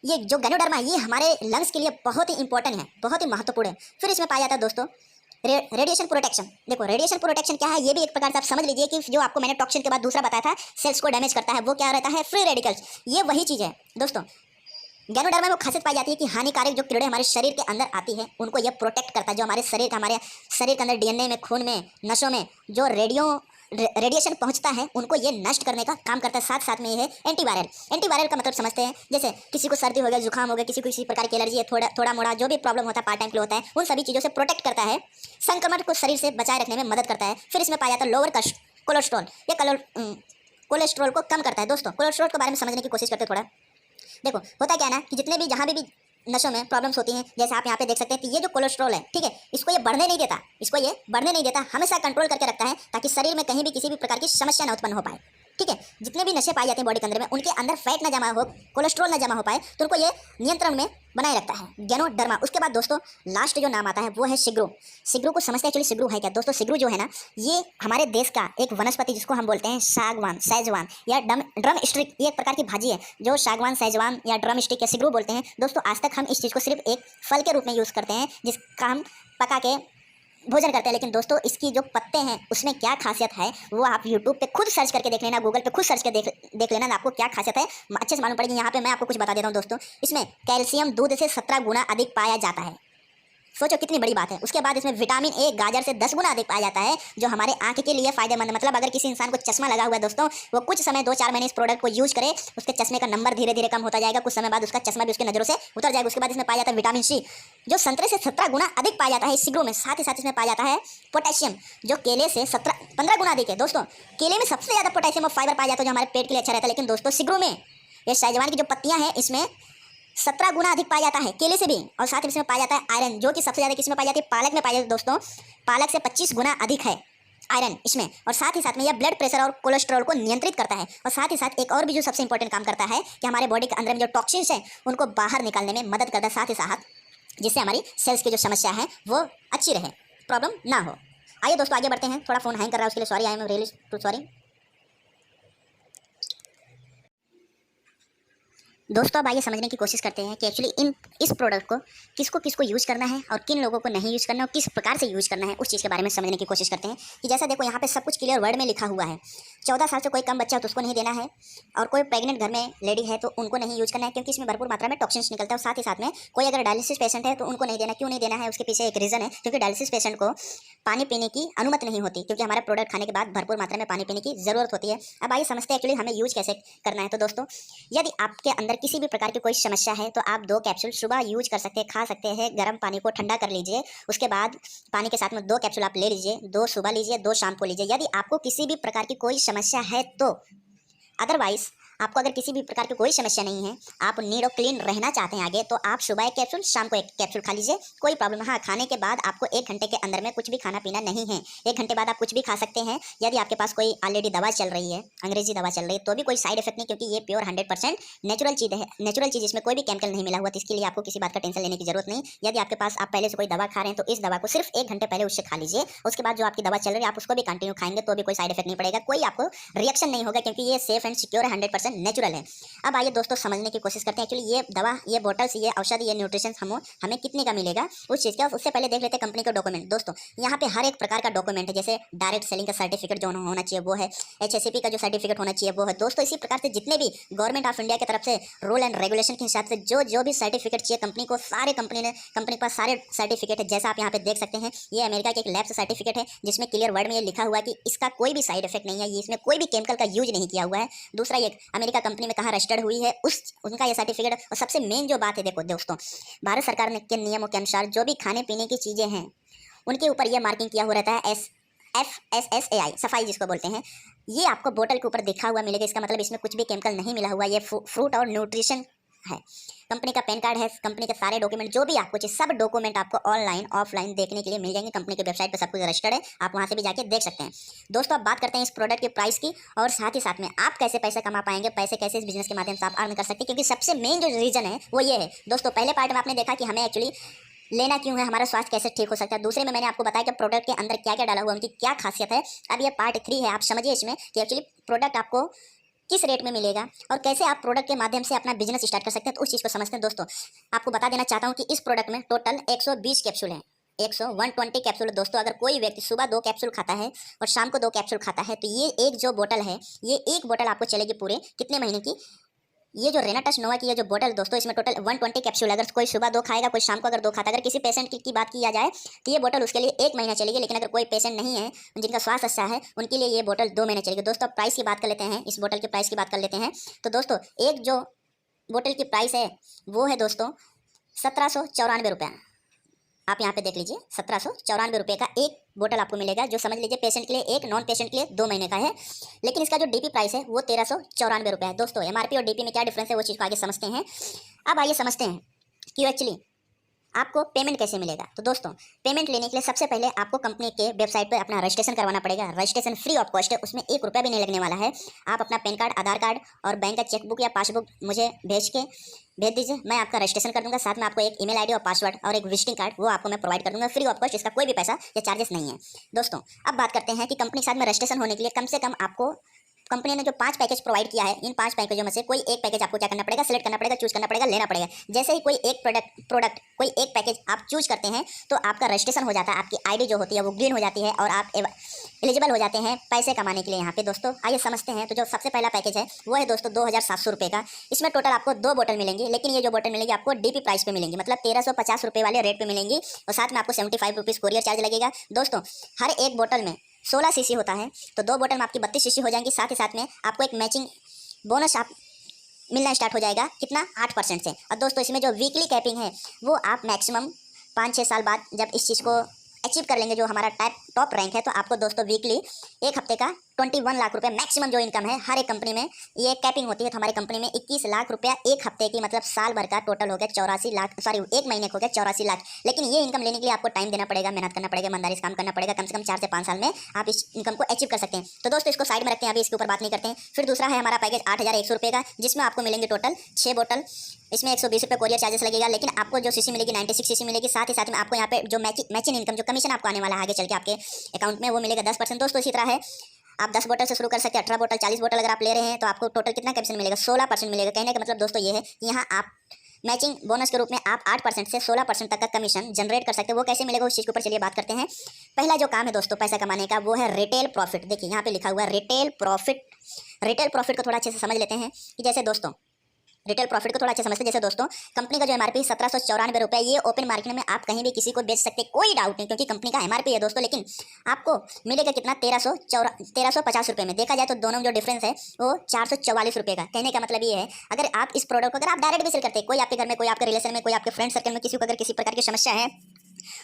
ये जो गैनोडर्मा ये हमारे लंग्स के लिए बहुत ही इंपॉर्टेंट है, बहुत ही महत्वपूर्ण है। फिर इसमें पाया जाता है दोस्तों रेडिएशन प्रोटेक्शन, देखो रेडिएशन प्रोटेक्शन क्या है, ये भी एक प्रकार से आप समझ लीजिए कि जो आपको मैंने टॉक्सिन के बाद दूसरा बताया था सेल्स को डैमेज करता है, वो क्या रहता है, फ्री रेडिकल्स। ये वही चीज़ है दोस्तों। गैनोडर्मा में वो खासियत पाई जाती है कि हानिकारक जो कीड़े हमारे शरीर के अंदर आती है उनको ये प्रोटेक्ट करता है। जो हमारे शरीर के अंदर डीएनए में, खून में, नसों में जो रेडिएशन पहुंचता है उनको ये नष्ट करने का काम करता है। साथ साथ में ये है एंटीवायरल। एंटीवायरल का मतलब समझते हैं, जैसे किसी को सर्दी हो गया, जुकाम हो गया, किसी को किसी प्रकार की एलर्जी है, थोड़ा मोड़ा जो भी प्रॉब्लम होता है पार्ट टाइम के लिए होता है, उन सभी चीज़ों से प्रोटेक्ट करता है, संक्रमण को शरीर से बचाए रखने में मदद करता है। फिर इसमें पाया जाता है लोअर कोलेस्ट्रॉल, ये कोलेस्ट्रॉल को कम करता है। दोस्तों कोलेस्ट्रॉल के बारे में समझने की कोशिश करते हैं थोड़ा। देखो होता क्या है ना कि जितने भी जहाँ भी नसों में प्रॉब्लम्स होती हैं, जैसे आप यहाँ पे देख सकते हैं कि ये जो कोलेस्ट्रॉल है, ठीक है, इसको ये बढ़ने नहीं देता, हमेशा कंट्रोल करके रखता है ताकि शरीर में कहीं भी किसी भी प्रकार की समस्या ना उत्पन्न हो पाए। ठीक है, जितने भी नशे पाए जाते हैं बॉडी के अंदर में, उनके अंदर फैट ना जमा हो, कोलेस्ट्रॉल ना जमा हो पाए, तो उनको ये नियंत्रण में बनाए रखता है गैनोडर्मा। उसके बाद दोस्तों लास्ट जो नाम आता है वो है सिग्रू। सिग्रू को समझते हैं एक्चुअली सिग्रू है क्या दोस्तों? सिग्रू जो है ना, ये हमारे देश का एक वनस्पति जिसको हम बोलते हैं सागवान, सैजवान या ड्रम स्टिक, ये एक प्रकार की भाजी है जो सागवान, सैजवान या ड्रम स्टिक या सिग्रू बोलते हैं। दोस्तों आज तक हम इस चीज़ को सिर्फ एक फल के रूप में यूज़ करते हैं जिसका हम पका के भोजन करते हैं, लेकिन दोस्तों इसकी जो पत्ते हैं उसमें क्या खासियत है वो आप यूट्यूब पे खुद सर्च करके देख लेना, गूगल पे खुद सर्च करके देख लेना, आपको क्या खासियत है अच्छे से मालूम पड़ेगी। यहाँ पे मैं आपको कुछ बता देता हूँ दोस्तों। इसमें कैल्शियम दूध से 17 गुना अधिक पाया जाता है। सोचो कितनी बड़ी बात है। उसके बाद इसमें विटामिन ए गाजर से 10 गुना अधिक पाया जाता है, जो हमारे आंख के लिए फायदेमंद है। मतलब अगर किसी इंसान को चश्मा लगा हुआ है दोस्तों, वो कुछ समय 2-4 महीने इस प्रोडक्ट को यूज करे, उसके चश्मे का नंबर धीरे धीरे कम होता जाएगा, कुछ समय बाद उसका चश्मा भी उसकी नजरों से उतर जाएगा। उसके बाद इसमें पाया जाता है विटामिन सी, जो संतरे से 17 गुना अधिक पाया जाता है इस सिग्रू में। साथ ही साथ इसमें पाया जाता है पोटेशियम, जो केले से 15 गुना अधिक है। दोस्तों केले में सबसे ज़्यादा पोटेशियम और फाइबर पाया जाता है, जो हमारे पेट के लिए अच्छा रहता है, लेकिन दोस्तों सिग्रू में, ये सागवान की जो पत्तियां हैं इसमें 17 गुना अधिक पाया जाता है केले से भी। और साथ ही इसमें पाया जाता है आयरन, जो कि सबसे ज़्यादा किसमें पाई जाती है? पालक में पाई जाती है दोस्तों। पालक से 25 गुना अधिक है आयरन इसमें। और साथ ही साथ में यह ब्लड प्रेशर और कोलेस्ट्रॉल को नियंत्रित करता है। और साथ ही साथ एक और भी जो सबसे इंपॉर्टेंट काम करता है कि हमारे बॉडी के अंदर में जो टॉक्सिन्स हैं उनको बाहर निकालने में मदद करता है, साथ ही साथ जिससे हमारी सेल्स की जो समस्या है वो अच्छी रहे, प्रॉब्लम ना हो। आइए दोस्तों आगे बढ़ते हैं। थोड़ा फ़ोन हैंग कर रहा है, उसके लिए sorry, I am really sorry. दोस्तों अब आइए समझने की कोशिश करते हैं कि एक्चुअली इस प्रोडक्ट को किसको किसको यूज़ करना है और किन लोगों को नहीं यूज़ करना और किस प्रकार से यूज़ करना है, उस चीज़ के बारे में समझने की कोशिश करते हैं। कि जैसा देखो यहाँ पे सब कुछ क्लियर वर्ड में लिखा हुआ है। 14 साल से कोई कम बच्चा हो तो उसको नहीं देना है, और कोई प्रेग्नेंट घर में लेडी है तो उनको नहीं यूज़ करना है, क्योंकि इसमें भरपूर मात्रा में टॉक्सिन्स निकलता है। और साथ ही साथ में कोई अगर डायलिसिस पेशेंट है तो उनको नहीं देना। क्यों नहीं देना है, उसके पीछे एक रीज़न है, क्योंकि डायलिसिस पेशेंट को पानी पीने की अनुमति नहीं होती, क्योंकि हमारा प्रोडक्ट खाने के बाद भरपूर मात्रा में पानी पीने की ज़रूरत होती है। अब आइए समझते हैं एक्चुअली हमें यूज़ कैसे करना है। तो दोस्तों यदि आपके अंदर किसी भी प्रकार की कोई समस्या है तो आप 2 कैप्सूल सुबह यूज कर सकते हैं, खा सकते हैं। गर्म पानी को ठंडा कर लीजिए, उसके बाद पानी के साथ में 2 कैप्सूल आप ले लीजिए, 2 सुबह लीजिए, 2 शाम को लीजिए। यदि आपको किसी भी प्रकार की कोई समस्या है तो, अदरवाइज आपको अगर किसी भी प्रकार की कोई समस्या नहीं है, आप नीट और क्लीन रहना चाहते हैं आगे, तो आप सुबह 1 कैप्सूल, शाम को 1 कैप्सूल खा लीजिए, कोई प्रॉब्लम। हाँ, खाने के बाद आपको 1 घंटे के अंदर में कुछ भी खाना पीना नहीं है। 1 घंटे बाद आप कुछ भी खा सकते हैं। यदि आपके पास कोई ऑलरेडी दवा चल रही है, अंग्रेजी दवा चल रही है, तो भी कोई साइड इफेक्ट नहीं, क्योंकि ये प्योर 100% नेचुरल चीज़ है। नेचुरल चीज़, इसमें कोई भी केमिकल नहीं मिला हुआ, तो इसके लिए आपको किसी बात का टेंशन लेने की जरूरत नहीं। यदि आपके पास आप पहले से कोई दवा खा रहे हैं तो इस दवा को सिर्फ 1 घंटे पहले उससे खा लीजिए। उसके बाद जो आपकी दवा चल रही है आप उसको भी कंटिन्यू खाएंगे तो भी कोई साइड इफेक्ट नहीं पड़ेगा, कोई आपको रिएक्शन नहीं होगा, क्योंकि ये सेफ एंड सिक्योर है, 100% नेचुरल है। अब आइए दोस्तों समझने की कोशिश करते हैं एक्चुअली ये दवा, ये बॉटल्स, ये औषधि, ये न्यूट्रिशन हमें कितने का मिलेगा उस चीज़ का। उससे पहले देख लेते हैं कंपनी का डॉक्यूमेंट। दोस्तों यहाँ पे हर एक प्रकार का डॉक्यूमेंट है, जैसे डायरेक्ट सेलिंग का सर्टिफिकेट जो होना चाहिए वो है, HACCP का जो सर्टिफिकेट होना चाहिए वो है। दोस्तों इसी प्रकार से जितने भी गवर्नमेंट ऑफ इंडिया की तरफ से रूल एंड रेगुलेशन के हिसाब से जो भी सर्टिफिकेट चाहिए कंपनी को, सारे कंपनी के पास सारे सर्टिफिकेट है। जैसा आप यहाँ पे देख सकते हैं, ये अमेरिका के एक लैब से सर्टिफिकेट है, जिसमें क्लियर वर्ड में ये लिखा हुआ है कि इसका कोई भी साइड इफेक्ट नहीं है, ये इसमें कोई भी केमिकल का यूज नहीं किया हुआ है। दूसरा, ये अमेरिका कंपनी में कहाँ रजिस्टर्ड हुई है उनका ये सर्टिफिकेट। और सबसे मेन जो बात है, देखो दोस्तों, भारत सरकार के नियमों के अनुसार जो भी खाने पीने की चीज़ें हैं उनके ऊपर ये मार्किंग किया हुआ रहता है, FSSAI, सफाई जिसको बोलते हैं। ये आपको बोतल के ऊपर दिखा हुआ मिलेगा, इसका मतलब इसमें कुछ भी केमिकल नहीं मिला हुआ। ये फ्रूट और न्यूट्रिशन है। कंपनी का पैन कार्ड है, कंपनी के सारे डॉक्यूमेंट, जो भी आपको चाहिए सब डॉक्यूमेंट आपको ऑनलाइन ऑफलाइन देखने के लिए मिल जाएंगे। कंपनी की वेबसाइट पे सब कुछ रजिस्टर्ड है, आप वहां से भी जाके देख सकते हैं। दोस्तों अब बात करते हैं इस प्रोडक्ट के प्राइस की, और साथ ही साथ में आप कैसे पैसे कमा पाएंगे, पैसे कैसे इस बिजनेस के माध्यम से आप अर्न कर सकते हैं, क्योंकि सबसे मेन जो रीजन है वो ये है। दोस्तों पहले पार्ट में आपने देखा कि हमें एक्चुअली लेना क्यों है, हमारा स्वास्थ्य कैसे ठीक हो सकता है। दूसरे में मैंने आपको बताया कि प्रोडक्ट के अंदर क्या क्या डाला हुआ है, उनकी क्या खासियत है। अब ये पार्ट 3 है, आप समझिए इसमें कि एक्चुअली प्रोडक्ट आपको किस रेट में मिलेगा और कैसे आप प्रोडक्ट के माध्यम से अपना बिजनेस स्टार्ट कर सकते हैं, तो उस चीज़ को समझते हैं। दोस्तों आपको बता देना चाहता हूं कि इस प्रोडक्ट में टोटल 120 कैप्सूल हैं। 120 कैप्सूल दोस्तों। अगर कोई व्यक्ति सुबह 2 कैप्सूल खाता है और शाम को 2 कैप्सूल खाता है, तो ये एक जो बोतल है, ये एक बोतल आपको चलेगी पूरे कितने महीने की। ये जो रेनाटच नोवा की ये जो बोतल दोस्तों, इसमें टोटल 120 कैप्सूल। अगर कोई सुबह 2 खाएगा, कोई शाम को अगर 2 खाता है, अगर किसी पेशेंट की बात किया जाए तो ये बोतल उसके लिए 1 महीना चलेगी। लेकिन अगर कोई पेशेंट नहीं है, जिनका स्वास्थ्य अच्छा है, उनके लिए ये बोतल 2 महीने चलेगी। दोस्तों प्राइस की बात कर लेते हैं, इस बोतल के प्राइस की बात कर लेते हैं। तो दोस्तों एक जो बोतल की प्राइस है वो है दोस्तों 1794 रुपये। आप यहाँ पे देख लीजिए, 1794 रुपये का एक बोतल आपको मिलेगा, जो समझ लीजिए पेशेंट के लिए एक, नॉन पेशेंट के लिए 2 महीने का है। लेकिन इसका जो डीपी प्राइस है वो 1394 रुपये है। दोस्तों एमआरपी और डीपी में क्या डिफरेंस है वो चीज़ को आगे समझते हैं। अब आइए समझते हैं कि एक्चुअली आपको पेमेंट कैसे मिलेगा। तो दोस्तों पेमेंट लेने के लिए सबसे पहले आपको कंपनी के वेबसाइट पर अपना रजिस्ट्रेशन करवाना पड़ेगा। रजिस्ट्रेशन फ्री ऑफ कॉस्ट है, उसमें 1 रुपया भी नहीं लगने वाला है। आप अपना पैन कार्ड, आधार कार्ड और बैंक का चेकबुक या पासबुक मुझे भेज दीजिए, मैं आपका रजिस्ट्रेशन कर दूंगा। साथ में आपको एक ईमेल आईडी और पासवर्ड और एक विजिटिंग कार्ड वो आपको मैं प्रोवाइड कर दूंगा फ्री ऑफ कॉस्ट। इसका कोई भी पैसा या चार्जेस नहीं है। दोस्तों अब बात करते हैं कि कंपनी के साथ में रजिस्ट्रेशन होने के लिए कम से कम आपको कंपनी ने जो 5 पैकेज प्रोवाइड किया है, इन 5 पैकेजों में से कोई एक पैकेज आपको क्या करना पड़ेगा, सिलेक्ट करना पड़ेगा, चूज करना पड़ेगा, लेना पड़ेगा। जैसे ही कोई एक प्रोडक्ट कोई एक पैकेज आप चूज करते हैं तो आपका रजिस्ट्रेशन हो जाता है, आपकी आईडी जो होती है वो ग्रीन हो जाती है और आप एलिजिबल हो जाते हैं पैसे कमाने के लिए यहाँ पे। दोस्तों आइए समझते हैं। तो जो सबसे पहला पैकेज है वो है दोस्तों 2700 रुपये का। इसमें टोटल आपको 2 बोतल मिलेंगी, लेकिन ये जो बोतल मिलेगी आपको डीपी प्राइस पे मिलेंगी, मतलब 1350 रुपये वाले रेट पे मिलेंगी। और साथ में आपको 75 रुपीज़ कोरियर चार्ज लगेगा। दोस्तों हर एक बोतल में 16 सीसी होता है, तो 2 बोतल में आपकी 32 सीसी हो जाएंगी। साथ ही साथ में आपको एक मैचिंग बोनस आप मिलना स्टार्ट हो जाएगा, कितना 8% से। और दोस्तों इसमें जो वीकली कैपिंग है वो आप मैक्सिमम 5-6 साल बाद जब इस चीज़ को अचीव कर लेंगे, जो हमारा टॉप रैंक है, तो आपको दोस्तों वीकली एक हफ्ते का 21 लाख रुपए मैक्सिमम जो इनकम है हर एक कंपनी में ये कैपिंग होती है। तो हमारी कंपनी में 21 लाख रुपया एक हफ्ते की, मतलब साल भर का टोटल हो गया 84 लाख, सॉरी एक महीने को हो गया 84 लाख। लेकिन ये इनकम लेने के लिए आपको टाइम देना पड़ेगा, मेहनत करना पड़ेगा, ईमानदारी से काम करना पड़ेगा। कम से कम 4 से 5 साल में आप इस इनकम को अचीव कर सकते हैं। तो दोस्तों इसको साइड में रखते हैं, अभी इसके ऊपर बात नहीं करते हैं। फिर दूसरा है हमारा पैकेज 8100 रुपये का, जिसमें आपको मिलेंगे टोटल 6 बोतल। इसमें 120 रुपये कोरियर चार्जेस लगेगा, लेकिन आपको जो सीसी मिलेगी 96 सीसी मिलेगी। साथ ही साथ में आपको यहाँ पे जो मैचिंग इनकम, जो कमीशन आपको आने वाला है आगे चल के आपके अकाउंट में, वो मिलेगा 10%। दोस्तों इसी तरह है, आप 10 बोतल से शुरू कर सकते हैं, 18 बोतल, 40 बोतल अगर आप ले रहे हैं तो आपको टोटल कितना कमीशन मिलेगा, 16% मिलेगा। कहने का मतलब दोस्तों ये है कि यहाँ आप मैचिंग बोनस के रूप में आप 8% से 16% तक का कमीशन जनरेट कर सकते हैं। वो कैसे मिलेगा उस चीज़ के ऊपर चलिए बात करते हैं। पहला जो काम है दोस्तों पैसा कमाने का वो है रिटेल प्रॉफिट। देखिए यहाँ पे लिखा हुआ है रिटेल प्रॉफिट। रिटेल प्रॉफिट को थोड़ा अच्छे से समझ लेते हैं कि जैसे दोस्तों रिटेल प्रॉफिट को थोड़ा अच्छे समझते हैं। जैसे दोस्तों कंपनी का जो एमआरपी 1794 रुपये, ये ओपन मार्केट में आप कहीं भी किसी को बेच सकते, कोई डाउट नहीं, क्योंकि कंपनी का एमआरपी है दोस्तों। लेकिन आपको मिलेगा कितना, 1350 रुपये में। देखा जाए तो दोनों में जो डिफरेंस है वो 444 रुपये का। कहने का मतलब ये है, अगर आप इस प्रोडक्ट को अगर आप डायरेक्ट भी सेल करते हैं, कोई आपके घर में, कोई आपके रिलेशन में, कोई आपके फ्रेंड सर्कल में किसी को अगर किसी प्रकार की समस्या है,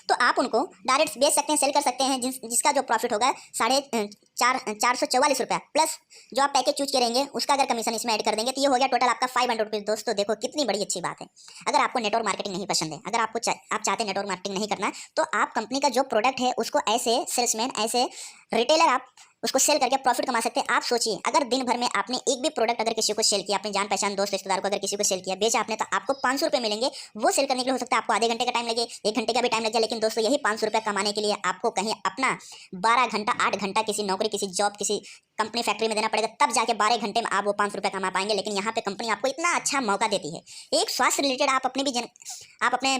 तो आप उनको डायरेक्ट बेच सकते हैं, सेल कर सकते हैं, जिसका जो प्रॉफिट होगा 444 रुपया, प्लस जो आप पैकेज चूज करेंगे उसका अगर कमीशन इसमें ऐड कर देंगे तो ये हो गया टोटल आपका 500 रुपीज़। दोस्तों देखो कितनी बड़ी अच्छी बात है। अगर आपको नेटवर्क मार्केटिंग नहीं पसंद है, अगर आप चाहते हैं नेटवर्क मार्केटिंग नहीं करना, तो आप कंपनी का जो प्रोडक्ट है उसको ऐसे सेल्समैन, ऐसे रिटेलर आप उसको सेल करके प्रॉफिट कमा सकते हैं। आप सोचिए, अगर दिन भर में आपने एक भी प्रोडक्ट अगर किसी को सेल किया, अपने जान पहचान दोस्त रिश्तेदार को अगर किसी को सेल किया, बेचा आपने, तो आपको 500 रुपये मिलेंगे। वो सेल करने के लिए हो सकता है आपको आधे घंटे का टाइम लगे, 1 घंटे का भी टाइम लग जाए, लेकिन दोस्तों यही 500 रुपये कमाने के लिए आपको कहीं अपना 12 घंटा 8 घंटा किसी नौकरी, किसी जॉब, किसी कंपनी फैक्ट्री में देना पड़ेगा, तब जाके 12 घंटे में आप वो 500 रुपये कमा पाएंगे। लेकिन यहाँ पे कंपनी आपको इतना अच्छा मौका देती है। एक स्वास्थ्य रिलेटेड आप अपने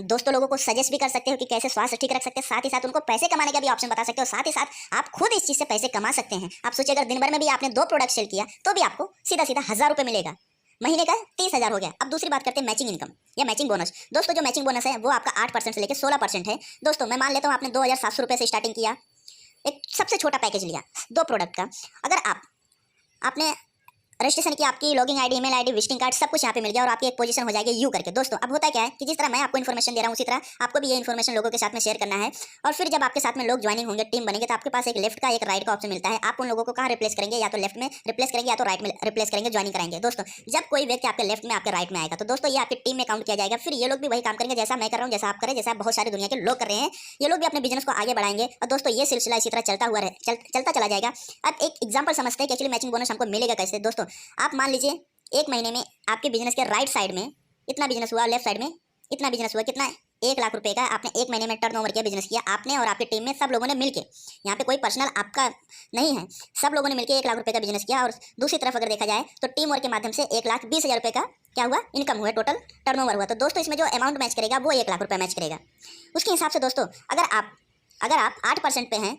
दोस्तों लोगों को सजेस्ट भी कर सकते हो कि कैसे स्वास्थ्य ठीक रख सकते हैं, साथ ही साथ उनको पैसे कमाने का भी ऑप्शन बता सकते हो, साथ ही साथ आप खुद इस चीज़ से पैसे कमा सकते हैं। आप सोचिए, अगर दिन भर में भी आपने 2 प्रोडक्ट सेल किया तो भी आपको सीधा 1000 रुपये मिलेगा, महीने का 30,000 हो गया। अब दूसरी बात करते हैं मैचिंग इनकम या मैचिंग बोनस। दोस्तों जो मैचिंग बोनस है वो आपका 8% से लेकर 16% है। दोस्तों मैं मान लेता हूँ आपने 2700 रुपये से स्टार्टिंग किया, एक सबसे छोटा पैकेज लिया 2 प्रोडक्ट का। अगर आपने रजिस्ट्रेशन की, आपकी login ID, email ID, visiting card सब कुछ यहाँ पे मिल गया और आपकी एक पोजीशन हो जाएगी यू करके। दोस्तों अब होता क्या है कि जिस तरह मैं आपको इन्फॉर्मेशन दे रहा हूँ उसी तरह आपको भी ये इन्फॉर्मेशन लोगों के साथ में शेयर करना है। और फिर जब आपके साथ में लोग ज्वाइनिंग होंगे, टीम बनेंगे, तो आपके पास एक लेफ्ट का एक राइट का ऑप्शन मिलता है। आप उन लोगों को कहाँ रिप्लेस करेंगे, या तो लेफ्ट में रिप्लेस करेंगे या तो राइट में रिप्लेस करेंगे, ज्वाइनिंग कराएंगे। दोस्तों जब कोई व्यक्ति आपके लेफ्ट में, आपके राइट में आएगा, तो दोस्तों ये आपकी टीम में काउंट किया जाएगा। फिर ये लोग भी वही काम करेंगे जैसा मैं कर रहा हूँ, जैसा आप करें, जैसा बहुत सारी दुनिया के लोग कर रहे हैं। ये लोग भी अपने बिजनेस को आगे बढ़ाएंगे और दोस्तों ये सिलसिला इसी तरह चलता चला जाएगा। अब एक एग्जाम्पल समझते हैं कि एक्चुअली मैचिंग बोनस हमको मिलेगा कैसे। दोस्तों आप मान लीजिए 1 महीने में आपके बिजनेस के राइट साइड में इतना बिजनेस हुआ, लेफ्ट साइड में इतना बिजनेस हुआ, कितना है 1 लाख रुपए का आपने 1 महीने में टर्नओवर किया, बिजनेस किया आपने और आपकी टीम में सब लोगों ने मिलके, यहाँ पे कोई पर्सनल आपका नहीं है, सब लोगों ने मिलकर 1 लाख रुपए का बिजनेस किया। और दूसरी तरफ अगर देखा जाए तो टीम वर्क के माध्यम से 1,20,000 रुपए का क्या हुआ, इनकम हुआ, टोटल टर्नओवर हुआ। तो दोस्तों इसमें जो अमाउंट मैच करेगा वो 1 लाख रुपए मैच करेगा। उसके हिसाब से दोस्तों अगर आप 8% पे हैं,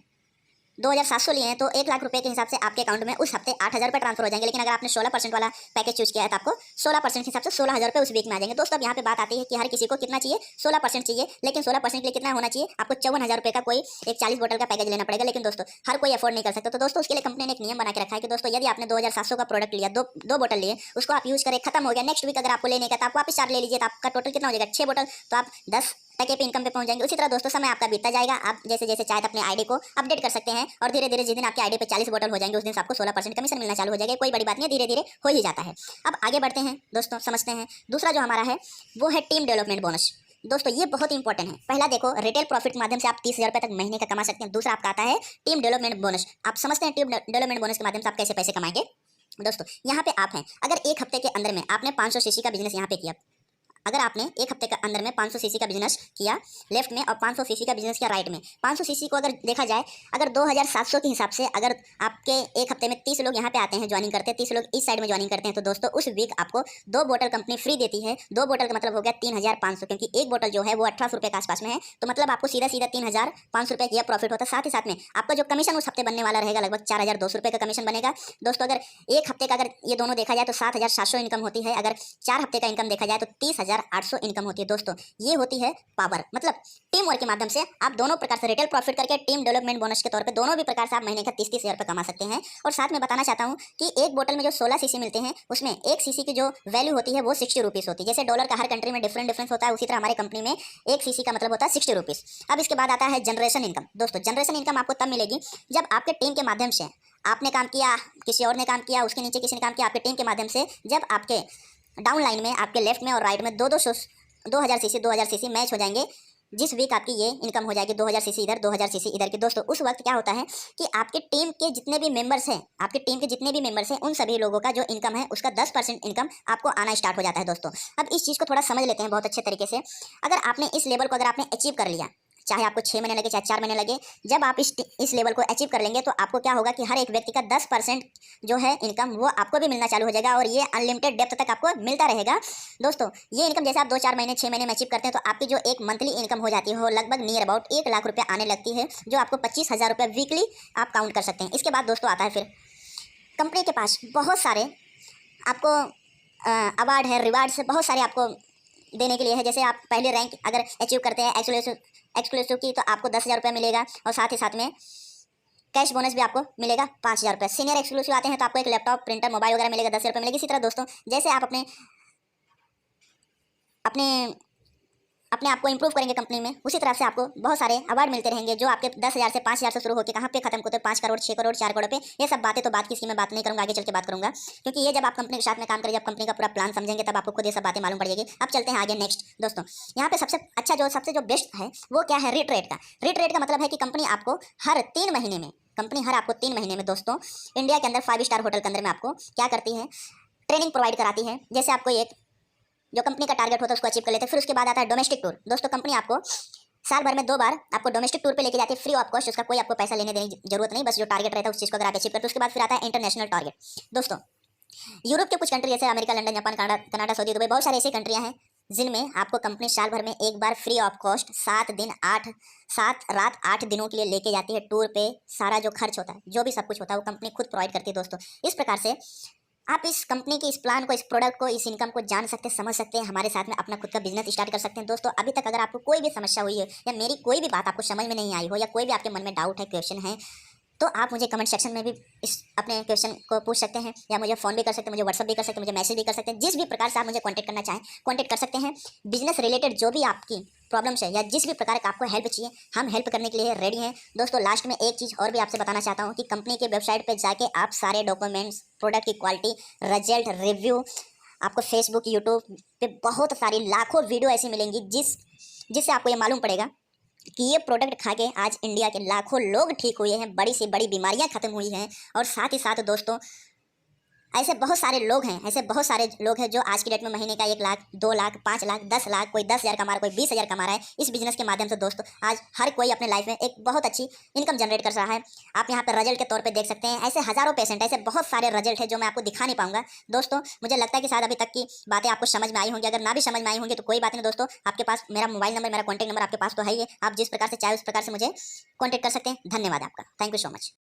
2,700 लिए हैं, तो 1 लाख रुपए के हिसाब से आपके अकाउंट में उस हफ्ते 8,000 रुपये ट्रांसफर हो जाएंगे। लेकिन अगर आपने 16% वाला पैकेज चूज किया है तो आपको 16% के हिसाब से 16,000 रुपये उस वीक में आ जाएंगे। दोस्तों अब यहाँ पे बात आती है कि हर किसी को कितना चाहिए, 16% चाहिए। लेकिन 16% के लिए कितना होना चाहिए, आपको 54,000 रुपये का कोई एक 40 बोतल का पैकेज लेना पड़ेगा। लेकिन दोस्तों हर कोई अफोर्ड नहीं कर सकता। तो दोस्तों उसके लिए कंपनी ने एक नियम बना के रखा है कि दोस्तों यदि आपने 2,700 का प्रोडक्ट लिया, दो बोतल लिए, उसको आप यूज करें, खत्म हो गया, नेक्स्ट वीक अगर आपको लेने का तो आप वापस 4 ले लीजिए, तो आपका टोटल कितना हो जाएगा, 6 बोतल, तो आप 10 पे इनकम पे पहुंच जाएंगे। उसी तरह दोस्तों समय आपका बीतता जाएगा, आप जैसे जैसे चाहे अपने आईडी को अपडेट कर सकते हैं और धीरे धीरे जिस दिन आपके आईडी पे 40 बोतल हो जाएंगे उस दिन से आपको 16% कमीशन मिलना चालू हो जाएगा। कोई बड़ी बात नहीं, धीरे धीरे हो ही जाता है। अब आगे बढ़ते हैं दोस्तों, समझते हैं दूसरा जो हमारा है वो है टीम डेवलपमेंट बोनस। दोस्तों ये बहुत इंपॉर्टेंट है। पहला देखो, रिटेल प्रॉफिट के माध्यम से आप 30,000 रुपये तक महीने का कमा सकते हैं। दूसरा आपका आता है टीम डेवलपमेंट बोनस। आप समझते हैं टीम डेवलपमेंट बोनस के माध्यम से आप कैसे पैसे कमाएंगे। दोस्तों यहाँ पे आप हैं, अगर 1 हफ्ते के अंदर में आपने 500 सीसी का बिजनेस यहाँ पे किया, अगर आपने 1 हफ्ते के अंदर में 500 सीसी का बिजनेस किया लेफ्ट में और 500 सीसी का बिजनेस किया राइट में, 500 सीसी को अगर देखा जाए, अगर 2,700 के हिसाब से अगर आपके 1 हफ्ते में 30 लोग यहाँ पे आते हैं, ज्वाइनिंग करते हैं, 30 लोग इस साइड में ज्वाइनिंग करते हैं, तो दोस्तों उस वीक आपको 2 बोतल कंपनी फ्री देती है। 2 बोतल का मतलब हो गया 3,500, क्योंकि 1 बोतल जो है वो 18 रुपये के आसपास में है। तो मतलब आपको सीधा सीधा 3,500 रुपये का प्रॉफिट होता है। साथ ही साथ में आपका जो कमीशन उस हफ्ते बनने वाला रहेगा लगभग 4,200 रुपये का कमीशन बनेगा। दोस्तों अगर 1 हफ्ते का अगर ये दोनों देखा जाए तो 7,700 इनकम होती है। अगर 4 हफ्ते का इनकम देखा जाए तो 30,800 इनकम होती है। दोस्तों ये होती है पावर, मतलब टीम वर्क के माध्यम से आप दोनों प्रकार से रिटेल प्रॉफिट करके टीम डेवलपमेंट बोनस के तौर पे दोनों भी प्रकार से आप महीने का 30,000 रुपये कमा सकते हैं। और साथ में बताना चाहता हूं कि एक बोतल में जो 16 सीसी मिलते हैं उसमें 1 सीसी की जो वैल्यू होती है वो 60 रुपीज़ होती है। जैसे डॉलर का हर कंट्री में डिफरेंस होता है, उसी तरह हमारे कंपनी में 1 सीसी का मतलब होता है 60 रुपीज़। अब इसके बाद आता है जनरेशन इनकम। दोस्तों जनरेशन इनकम आपको तब मिलेगी जब आपके टीम के माध्यम से आपने काम किया, किसी और ने काम किया, उसके नीचे किसी ने काम किया, आपके टीम के माध्यम से जब आपके डाउन लाइन में, आपके लेफ्ट में और राइट में 2,000 सीसी मैच हो जाएंगे। जिस वीक आपकी ये इनकम हो जाएगी 2,000 सीसी इधर, 2,000 सीसी इधर की, दोस्तों उस वक्त क्या होता है कि आपके टीम के जितने भी मेंबर्स हैं, उन सभी लोगों का जो इनकम है उसका 10% इनकम आपको आना स्टार्ट हो जाता है। दोस्तों अब इस चीज़ को थोड़ा समझ लेते हैं बहुत अच्छे तरीके से। अगर आपने इस लेवल को अगर आपने अचीव कर लिया, चाहे आपको 6 महीने लगे, चाहे 4 महीने लगे, जब आप इस लेवल को अचीव कर लेंगे तो आपको क्या होगा कि हर एक व्यक्ति का 10% जो है इनकम वो आपको भी मिलना चालू हो जाएगा और ये अनलिमिटेड डेप्थ तक आपको मिलता रहेगा। दोस्तों ये इनकम जैसे आप 2-4 महीने 6 महीने में अचीव करते हैं तो आपकी जो एक मंथली इनकम हो जाती है वो लगभग नियर अबाउट 1 लाख रुपये आने लगती है, जो आपको 25,000 रुपये वीकली आप काउंट कर सकते हैं। इसके बाद दोस्तों आता है फिर कंपनी के पास बहुत सारे आपको अवार्ड है, रिवार्ड्स बहुत सारे आपको देने के लिए है। जैसे आप पहले रैंक अगर अचीव करते हैं एक्सक्लूसिव की तो आपको 10,000 रुपये मिलेगा और साथ ही साथ में कैश बोनस भी आपको मिलेगा 5,000 रुपये। सीनियर एक्सक्लूसिव आते हैं तो आपको एक लैपटॉप, प्रिंटर, मोबाइल वगैरह मिलेगा, 10,000 रुपये मिलेगी। इसी तरह दोस्तों जैसे आप अपने अपने आप को इंप्रूव करेंगे कंपनी में, उसी तरह से आपको बहुत सारे अवार्ड मिलते रहेंगे जो आपके 10,000 से 5,000 से शुरू होकर कहाँ पे खत्म होते हैं 5 करोड़, 6 करोड़, 4 करोड़ पे। ये सब बातें तो बात की मैं बात नहीं करूँगा, आगे चल के बात करूँगा, क्योंकि ये जब आप कंपनी के साथ में काम करेंगे, जब कंपनी का पूरा प्लान समझेंगे तब आपको खुद ये सब बातें मालूम पड़ जाएगी। अब चलते हैं आगे नेक्स्ट। दोस्तों यहाँ पे सबसे अच्छा सबसे जो बेस्ट है वो क्या है, रिट रेट का। रिट रेट का मतलब है कि कंपनी आपको हर 3 महीने में आपको 3 महीने में दोस्तों इंडिया के अंदर 5 स्टार होटल के अंदर में आपको क्या करती है, ट्रेनिंग प्रोवाइड कराती है। जैसे आपको एक जो कंपनी का टारगेट होता है उसको अचीव कर लेते हैं। फिर उसके बाद आता है डोमेस्टिक टूर। दोस्तों कंपनी आपको साल भर में 2 बार आपको डोमेस्टिक टूर पे लेके जाती है फ्री ऑफ कॉस्ट। उसका कोई आपको पैसा लेने देने की जरूरत नहीं, बस जो टारगेट रहता है उस चीज़ को अगर आप अचीव करते हैं। उसके बाद फिर आता है इंटरनेशनल टारगेट। दोस्तों यूरोप के कुछ कंट्री जैसे America, London, Japan, Canada, Saudi, Dubai, बहुत सारी ऐसी कंट्रियाँ हैं जिनमें आपको कंपनी साल भर में 1 बार फ्री ऑफ कॉस्ट 7 रात 8 दिनों के लिए लेके जाती है टूर पे। सारा जो खर्च होता है, जो भी सब कुछ होता है वो कंपनी खुद प्रोवाइड करती है। दोस्तों इस प्रकार से आप इस कंपनी के इस प्लान को, इस प्रोडक्ट को, इस इनकम को जान सकते हैं, समझ सकते हैं, हमारे साथ में अपना खुद का बिजनेस स्टार्ट कर सकते हैं। दोस्तों अभी तक अगर आपको कोई भी समस्या हुई है या मेरी कोई भी बात आपको समझ में नहीं आई हो या कोई भी आपके मन में डाउट है, क्वेश्चन है, तो आप मुझे कमेंट सेक्शन में भी इस अपने क्वेश्चन को पूछ सकते हैं, या मुझे फ़ोन भी कर सकते हैं, मुझे व्हाट्सअप भी कर सकते हैं, मुझे मैसेज भी कर सकते हैं। जिस भी प्रकार से आप मुझे कांटेक्ट करना चाहें कांटेक्ट कर सकते हैं। बिजनेस रिलेटेड जो भी आपकी प्रॉब्लम्स है या जिस भी प्रकार का आपको हेल्प चाहिए, हम हेल्प करने के लिए रेडी हैं। दोस्तों लास्ट में एक चीज़ और भी आपसे बताना चाहता हूँ कि कंपनी के वेबसाइट पर जाके आप सारे डॉक्यूमेंट्स, प्रोडक्ट की क्वालिटी, रिजल्ट, रिव्यू, आपको फेसबुक, यूट्यूब पे बहुत सारी लाखों वीडियो ऐसी मिलेंगी जिससे आपको ये मालूम पड़ेगा कि ये प्रोडक्ट खा के आज इंडिया के लाखों लोग ठीक हुए हैं, बड़ी से बड़ी बीमारियां खत्म हुई हैं। और साथ ही साथ दोस्तों ऐसे बहुत सारे लोग हैं, ऐसे बहुत सारे लोग हैं जो आज की डेट में महीने का 1 लाख, 2 लाख, 5 लाख, 10 लाख, कोई 10,000 कमा रहा है, कोई 20,000 कमा रहा है। इस बिजनेस के माध्यम से दोस्तों आज हर कोई अपने लाइफ में एक बहुत अच्छी इनकम जनरेट कर रहा है। आप यहाँ पर रिजल्ट के तौर पे देख सकते हैं। ऐसे हज़ारों पेशेंट, ऐसे बहुत सारे रिजल्ट है जो मैं आपको दिखा नहीं पाऊंगा। दोस्तों मुझे लगता है कि शायद अभी तक की बातें आपको समझ में आई होंगी। अगर ना भी समझ में आई होंगी तो कोई बात नहीं दोस्तों, आपके पास मेरा मोबाइल नंबर, मेरा कॉन्टैक्ट नंबर आपके पास तो है ही है। आप जिस प्रकार से चाहे उस प्रकार से मुझे कॉन्टैक्ट कर सकते हैं। धन्यवाद आपका। Thank you so much.